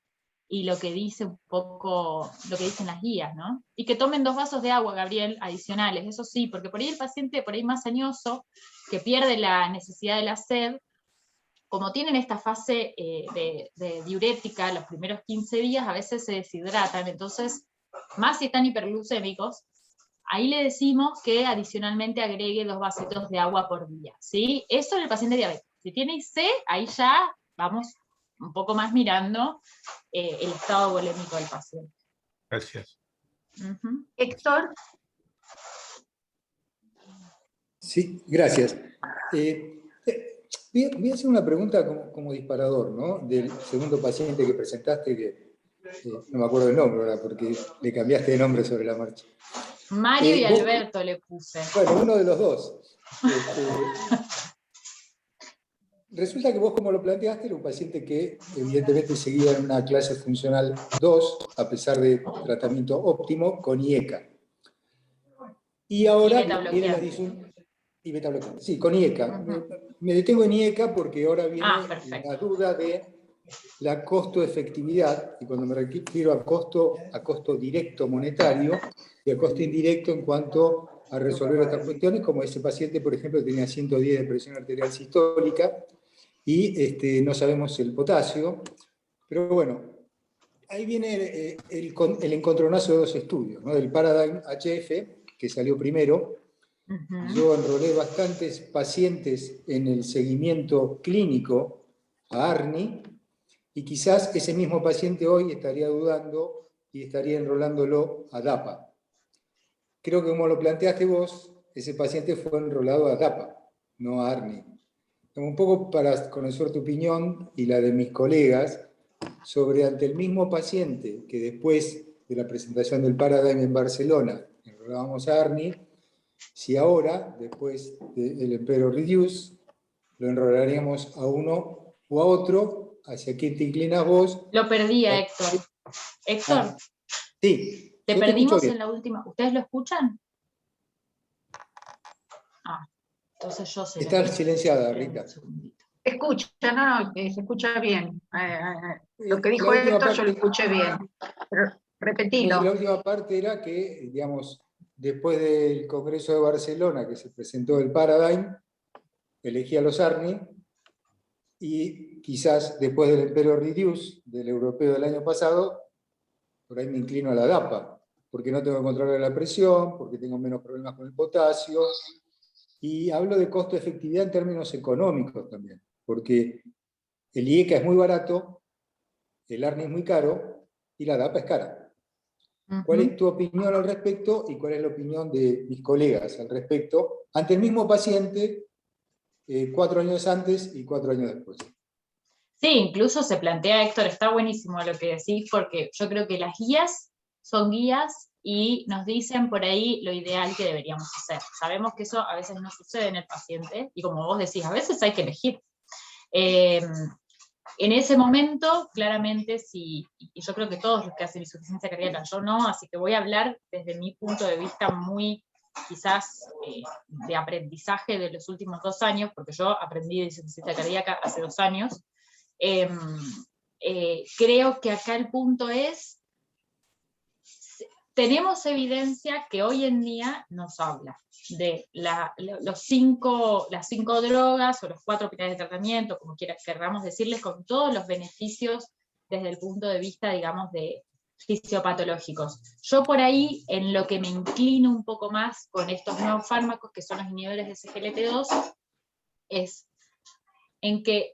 y lo que dice un poco, lo que dicen las guías, ¿no? Y que tomen 2 vasos de agua, Gabriel, adicionales, eso sí, porque por ahí el paciente, por ahí más añoso, que pierde la necesidad de la sed, como tienen esta fase de diurética los primeros 15 días, a veces se deshidratan, entonces, más si están hiperglucémicos, ahí le decimos que adicionalmente agregue 2 vasitos de agua por día, ¿sí? Eso en el paciente diabético. Si tiene IC, ahí ya vamos un poco más mirando el estado volémico del paciente. Gracias. Héctor. Sí, gracias. Voy a hacer una pregunta como disparador, ¿no? Del segundo paciente que presentaste, que no me acuerdo el nombre ahora, porque le cambiaste de nombre sobre la marcha. Mario y Alberto le puse. Bueno, uno de los dos. Resulta que vos, como lo planteaste, era un paciente que evidentemente seguía en una clase funcional 2, a pesar de tratamiento óptimo, con IECA. Y ahora viene la disyuntiva. Y beta-bloqueante. Sí, con IECA. Me detengo en IECA porque ahora viene la duda de la costo-efectividad, y cuando me refiero a costo directo monetario y a costo indirecto en cuanto a resolver estas cuestiones, como ese paciente, por ejemplo, tenía 110 de presión arterial sistólica y no sabemos el potasio, pero bueno, ahí viene el encontronazo de 2 estudios, ¿no? Del Paradigm HF, que salió primero. Yo enrolé bastantes pacientes en el seguimiento clínico a ARNI, y quizás ese mismo paciente hoy estaría dudando y estaría enrolándolo a DAPA. Creo que como lo planteaste vos, ese paciente fue enrolado a DAPA, no a ARNI. Un poco para conocer tu opinión y la de mis colegas sobre, ante el mismo paciente que después de la presentación del Paradigm en Barcelona enrolábamos a ARNI, si ahora, después del Emperor Reduce, lo enrolaríamos a uno o a otro, ¿hacia quién te inclinas vos? Lo perdí a Héctor. Héctor. Sí. Te perdimos en la última. ¿Ustedes lo escuchan? Entonces yo sé. Está silenciada, Rita. Escucha, no, se escucha bien. Lo que dijo Héctor yo lo escuché bien. Pero repetilo. La última parte era que, digamos, después del Congreso de Barcelona, que se presentó el Paradigm, elegí a los ARNI, y quizás después del Emperor Reduce, del europeo del año pasado, por ahí me inclino a la DAPA, porque no tengo que controlar la presión, porque tengo menos problemas con el potasio, y hablo de costo-efectividad en términos económicos también, porque el IECA es muy barato, el ARNI es muy caro, y la DAPA es cara. ¿Cuál es tu opinión al respecto y cuál es la opinión de mis colegas al respecto ante el mismo paciente 4 años antes y 4 años después? Sí, incluso se plantea, Héctor, está buenísimo lo que decís, porque yo creo que las guías son guías y nos dicen por ahí lo ideal que deberíamos hacer. Sabemos que eso a veces no sucede en el paciente, y como vos decís, a veces hay que elegir. En ese momento, claramente, y yo creo que todos los que hacen insuficiencia cardíaca, yo no, así que voy a hablar desde mi punto de vista muy, quizás, de aprendizaje de los últimos 2 años, porque yo aprendí de insuficiencia cardíaca hace 2 años. Creo que acá el punto es, tenemos evidencia que hoy en día nos habla de las 5 drogas o los 4 pilares de tratamiento, como queramos decirles, con todos los beneficios desde el punto de vista, digamos, de fisiopatológicos. Yo por ahí, en lo que me inclino un poco más con estos nuevos fármacos, que son los inhibidores de SGLT2, es en que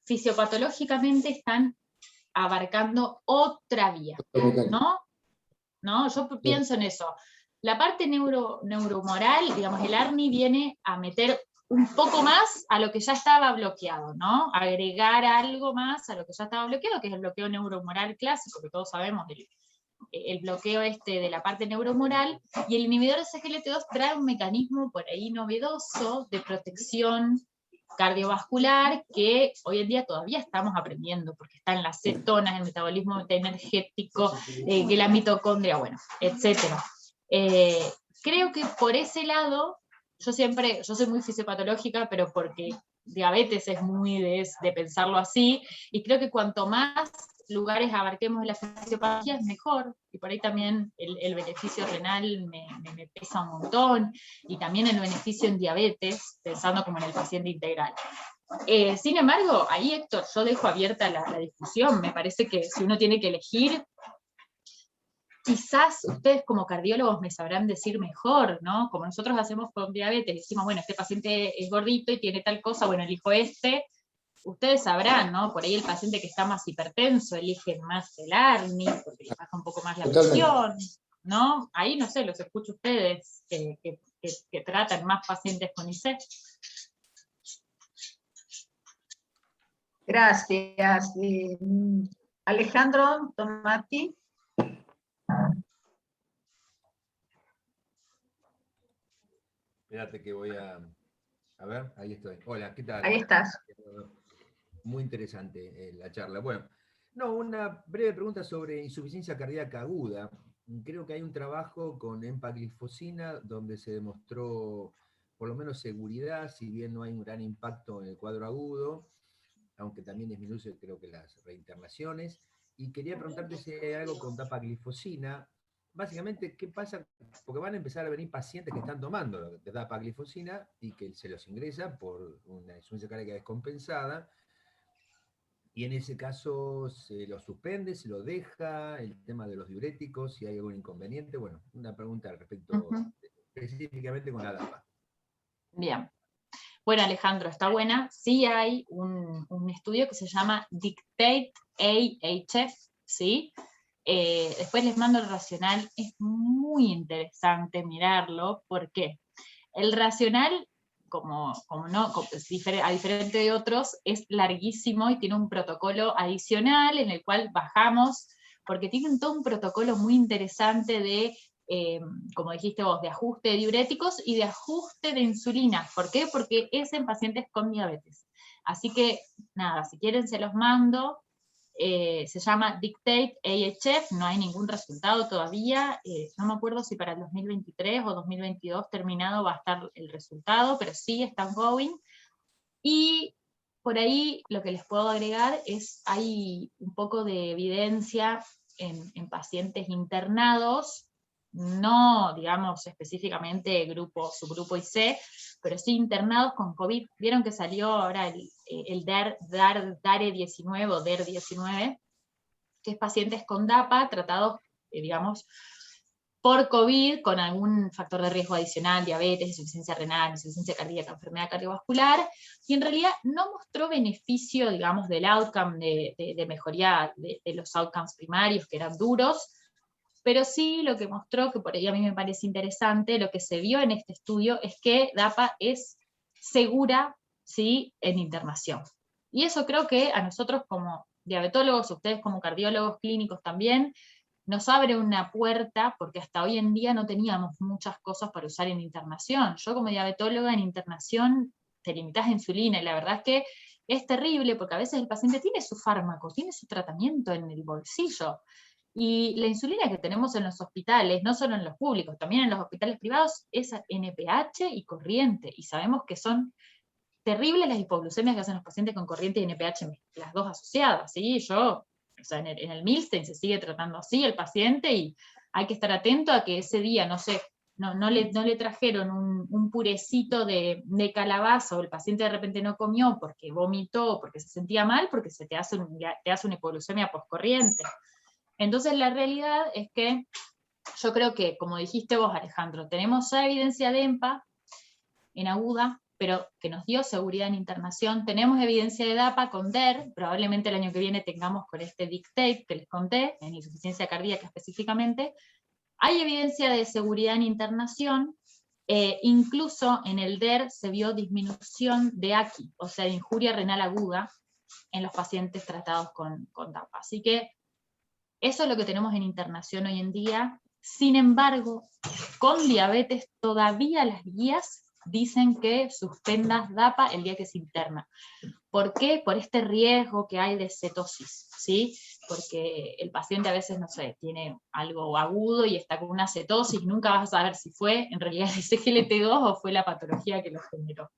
fisiopatológicamente están abarcando otra vía, ¿no? Yo pienso en eso. La parte neurohumoral, digamos, el ARNI viene a meter un poco más a lo que ya estaba bloqueado, ¿no? Agregar algo más a lo que ya estaba bloqueado, que es el bloqueo neurohumoral clásico, que todos sabemos, el bloqueo de la parte neurohumoral, y el inhibidor de SGLT2 trae un mecanismo por ahí novedoso de protección cardiovascular que hoy en día todavía estamos aprendiendo, porque están las cetonas, el metabolismo energético, que la mitocondria, bueno, etc. Creo que por ese lado, yo soy muy fisiopatológica, pero porque diabetes es muy de pensarlo así, y creo que cuanto más lugares abarquemos la fisiopatía es mejor, y por ahí también el beneficio renal me pesa un montón, y también el beneficio en diabetes, pensando como en el paciente integral. Sin embargo, ahí, Héctor, yo dejo abierta la discusión. Me parece que si uno tiene que elegir, quizás ustedes como cardiólogos me sabrán decir mejor, ¿no? Como nosotros hacemos con diabetes, decimos, bueno, este paciente es gordito y tiene tal cosa, bueno, elijo este. Ustedes sabrán, ¿no? Por ahí el paciente que está más hipertenso elige más el ARNI, porque le baja un poco más la presión, ¿no? Ahí, no sé, los escucho ustedes que tratan más pacientes con IC. Gracias. Alejandro Tomati. Espérate que voy a ver, ahí estoy. Hola, ¿qué tal? Ahí estás. Muy interesante la charla. Bueno, no, una breve pregunta sobre insuficiencia cardíaca aguda. Creo que hay un trabajo con empaglifosina donde se demostró por lo menos seguridad, si bien no hay un gran impacto en el cuadro agudo, aunque también disminuye creo que las reinternaciones. Y quería preguntarte si hay algo con dapaglifosina. Básicamente, ¿qué pasa? Porque van a empezar a venir pacientes que están tomando de dapaglifosina y que se los ingresa por una insuficiencia cardíaca descompensada. Y en ese caso se lo suspende, se lo deja, el tema de los diuréticos, si hay algún inconveniente. Bueno, una pregunta al respecto, específicamente con la DAPA. Bien. Bueno, Alejandro, está buena. Sí hay un estudio que se llama DICTATE-AHF, ¿sí? Después les mando el racional, es muy interesante mirarlo. ¿Por qué? El racional, a diferente de otros, es larguísimo y tiene un protocolo adicional en el cual bajamos, porque tienen todo un protocolo muy interesante de, como dijiste vos, de ajuste de diuréticos y de ajuste de insulina. ¿Por qué? Porque es en pacientes con diabetes. Así que, nada, si quieren se los mando. Se llama DICTATE-AHF, no hay ningún resultado todavía, no me acuerdo si para el 2023 o 2022 terminado va a estar el resultado, pero sí está ongoing. Y por ahí lo que les puedo agregar es, hay un poco de evidencia en pacientes internados, no, digamos, específicamente subgrupo IC, pero sí internados con COVID. Vieron que salió ahora el DARE-19 o DER-19, que es pacientes con DAPA tratados, digamos, por COVID con algún factor de riesgo adicional, diabetes, insuficiencia renal, insuficiencia cardíaca, enfermedad cardiovascular, y en realidad no mostró beneficio, digamos, del outcome, de mejoría de los outcomes primarios, que eran duros, pero sí lo que mostró, que por ahí a mí me parece interesante, lo que se vio en este estudio es que DAPA es segura, ¿sí?, en internación. Y eso creo que a nosotros como diabetólogos, ustedes como cardiólogos clínicos también, nos abre una puerta, porque hasta hoy en día no teníamos muchas cosas para usar en internación. Yo como diabetóloga en internación te limitás a insulina, y la verdad es que es terrible, porque a veces el paciente tiene su fármaco, tiene su tratamiento en el bolsillo, y la insulina que tenemos en los hospitales, no solo en los públicos, también en los hospitales privados, es NPH y corriente, y sabemos que son terribles las hipoglucemias que hacen los pacientes con corriente y NPH, las dos asociadas, ¿sí? O sea, en el Milstein se sigue tratando así el paciente, y hay que estar atento a que ese día, no sé, no le trajeron un purecito de calabaza, o el paciente de repente no comió porque vomitó, porque se sentía mal, porque te hace una hipoglucemia postcorriente. Entonces la realidad es que yo creo que, como dijiste vos, Alejandro, tenemos ya evidencia de EMPA en aguda, pero que nos dio seguridad en internación. Tenemos evidencia de DAPA con DER, probablemente el año que viene tengamos con este DICTATE que les conté, en insuficiencia cardíaca específicamente. Hay evidencia de seguridad en internación, incluso en el DER se vio disminución de ACI, o sea, de injuria renal aguda, en los pacientes tratados con DAPA. Así que eso es lo que tenemos en internación hoy en día. Sin embargo, con diabetes todavía las guías dicen que suspendas DAPA el día que se interna. ¿Por qué? Por este riesgo que hay de cetosis, ¿sí? Porque el paciente a veces, no sé, tiene algo agudo y está con una cetosis, nunca vas a saber si fue en realidad el SGLT2 o fue la patología que lo generó.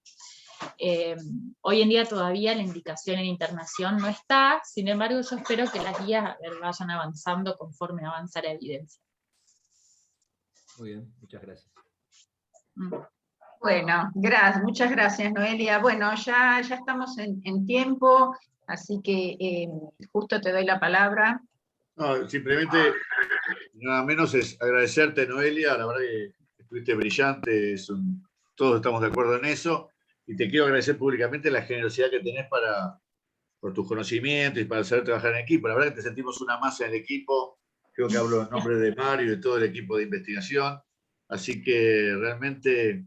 Hoy en día todavía la indicación en internación no está, sin embargo yo espero que las guías vayan avanzando conforme avanza la evidencia. Muy bien, muchas gracias. Bueno, muchas gracias, Noelia. Bueno, ya estamos en tiempo, así que justo te doy la palabra. No, simplemente, nada menos es agradecerte, Noelia, la verdad que estuviste brillante, todos estamos de acuerdo en eso, y te quiero agradecer públicamente la generosidad que tenés por tus conocimientos y para saber trabajar en equipo. La verdad que te sentimos una masa en el equipo, creo que hablo en nombre de Mario y de todo el equipo de investigación, así que realmente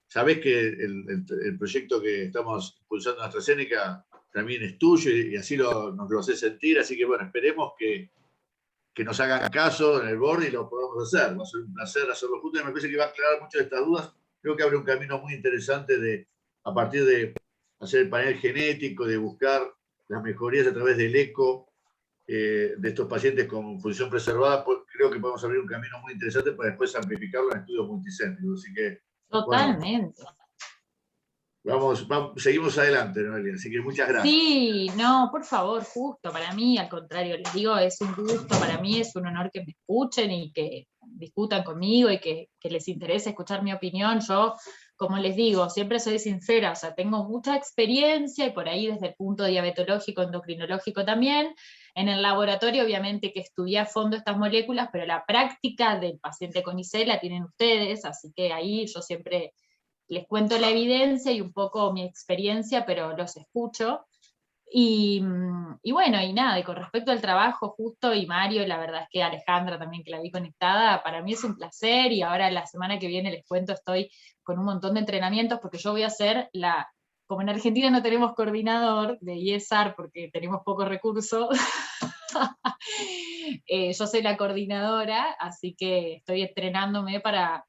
sabés que el proyecto que estamos impulsando en AstraZeneca también es tuyo y así nos lo haces sentir, así que bueno, esperemos que nos hagan caso en el board y lo podamos hacer. Va a ser un placer hacerlo juntos y me parece que va a aclarar muchas de estas dudas. Creo que abre un camino muy interesante a partir de hacer el panel genético, de buscar las mejorías a través del eco de estos pacientes con función preservada. Creo que podemos abrir un camino muy interesante para después amplificarlo en estudios multicéntricos. Así que, Totalmente. Bueno, seguimos adelante, Noelia, así que muchas gracias. Sí, no, por favor, justo, para mí, al contrario, les digo, es un gusto, para mí es un honor que me escuchen y que discutan conmigo y que les interese escuchar mi opinión. Yo, como les digo, siempre soy sincera, o sea, tengo mucha experiencia y por ahí desde el punto diabetológico, endocrinológico también. En el laboratorio, obviamente, que estudié a fondo estas moléculas, pero la práctica del paciente con IC la tienen ustedes, así que ahí yo siempre les cuento la evidencia y un poco mi experiencia, pero los escucho. Y bueno, y nada, y con respecto al trabajo justo, y Mario, la verdad es que Alejandra también, que la vi conectada, para mí es un placer, y ahora la semana que viene les cuento, estoy con un montón de entrenamientos, porque yo voy a hacer como en Argentina no tenemos coordinador de IESAR, porque tenemos pocos recursos, yo soy la coordinadora, así que estoy entrenándome para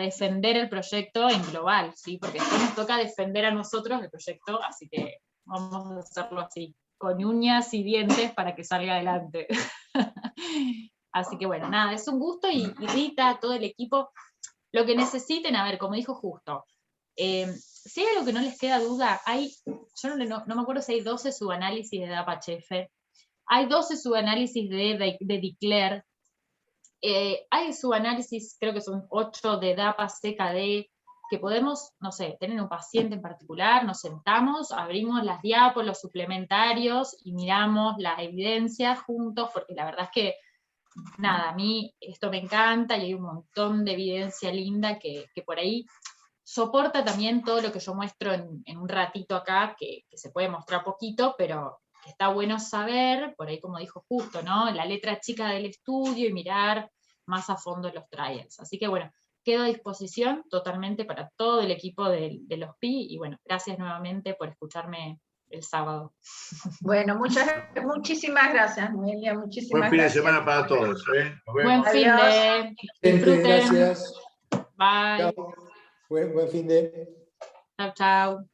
defender el proyecto en global, ¿sí? Porque después nos toca defender a nosotros el proyecto, así que vamos a hacerlo así, con uñas y dientes para que salga adelante. Así que bueno, nada, es un gusto y Rita, todo el equipo, lo que necesiten, a ver, como dijo Justo, si hay algo que no les queda duda, yo no me acuerdo si hay 12 subanálisis de DAPA-HF, hay 12 subanálisis de DECLARE, hay subanálisis, creo que son 8 de DAPA-CKD, que podemos, no sé, tener un paciente en particular, nos sentamos, abrimos las diapos, los suplementarios y miramos la evidencia juntos, porque la verdad es que, nada, a mí esto me encanta y hay un montón de evidencia linda que por ahí soporta también todo lo que yo muestro en un ratito acá, que se puede mostrar poquito, pero que está bueno saber, por ahí como dijo Justo, ¿no? La letra chica del estudio y mirar más a fondo los trials. Así que bueno, quedo a disposición totalmente para todo el equipo de los PI, y bueno, gracias nuevamente por escucharme el sábado. Bueno, muchísimas gracias, Noelia, muchísimas gracias. Buen fin de semana para todos. Buen fin de... Disfruten. Gracias. Bye. Chao. Buen fin de... Chao, chao.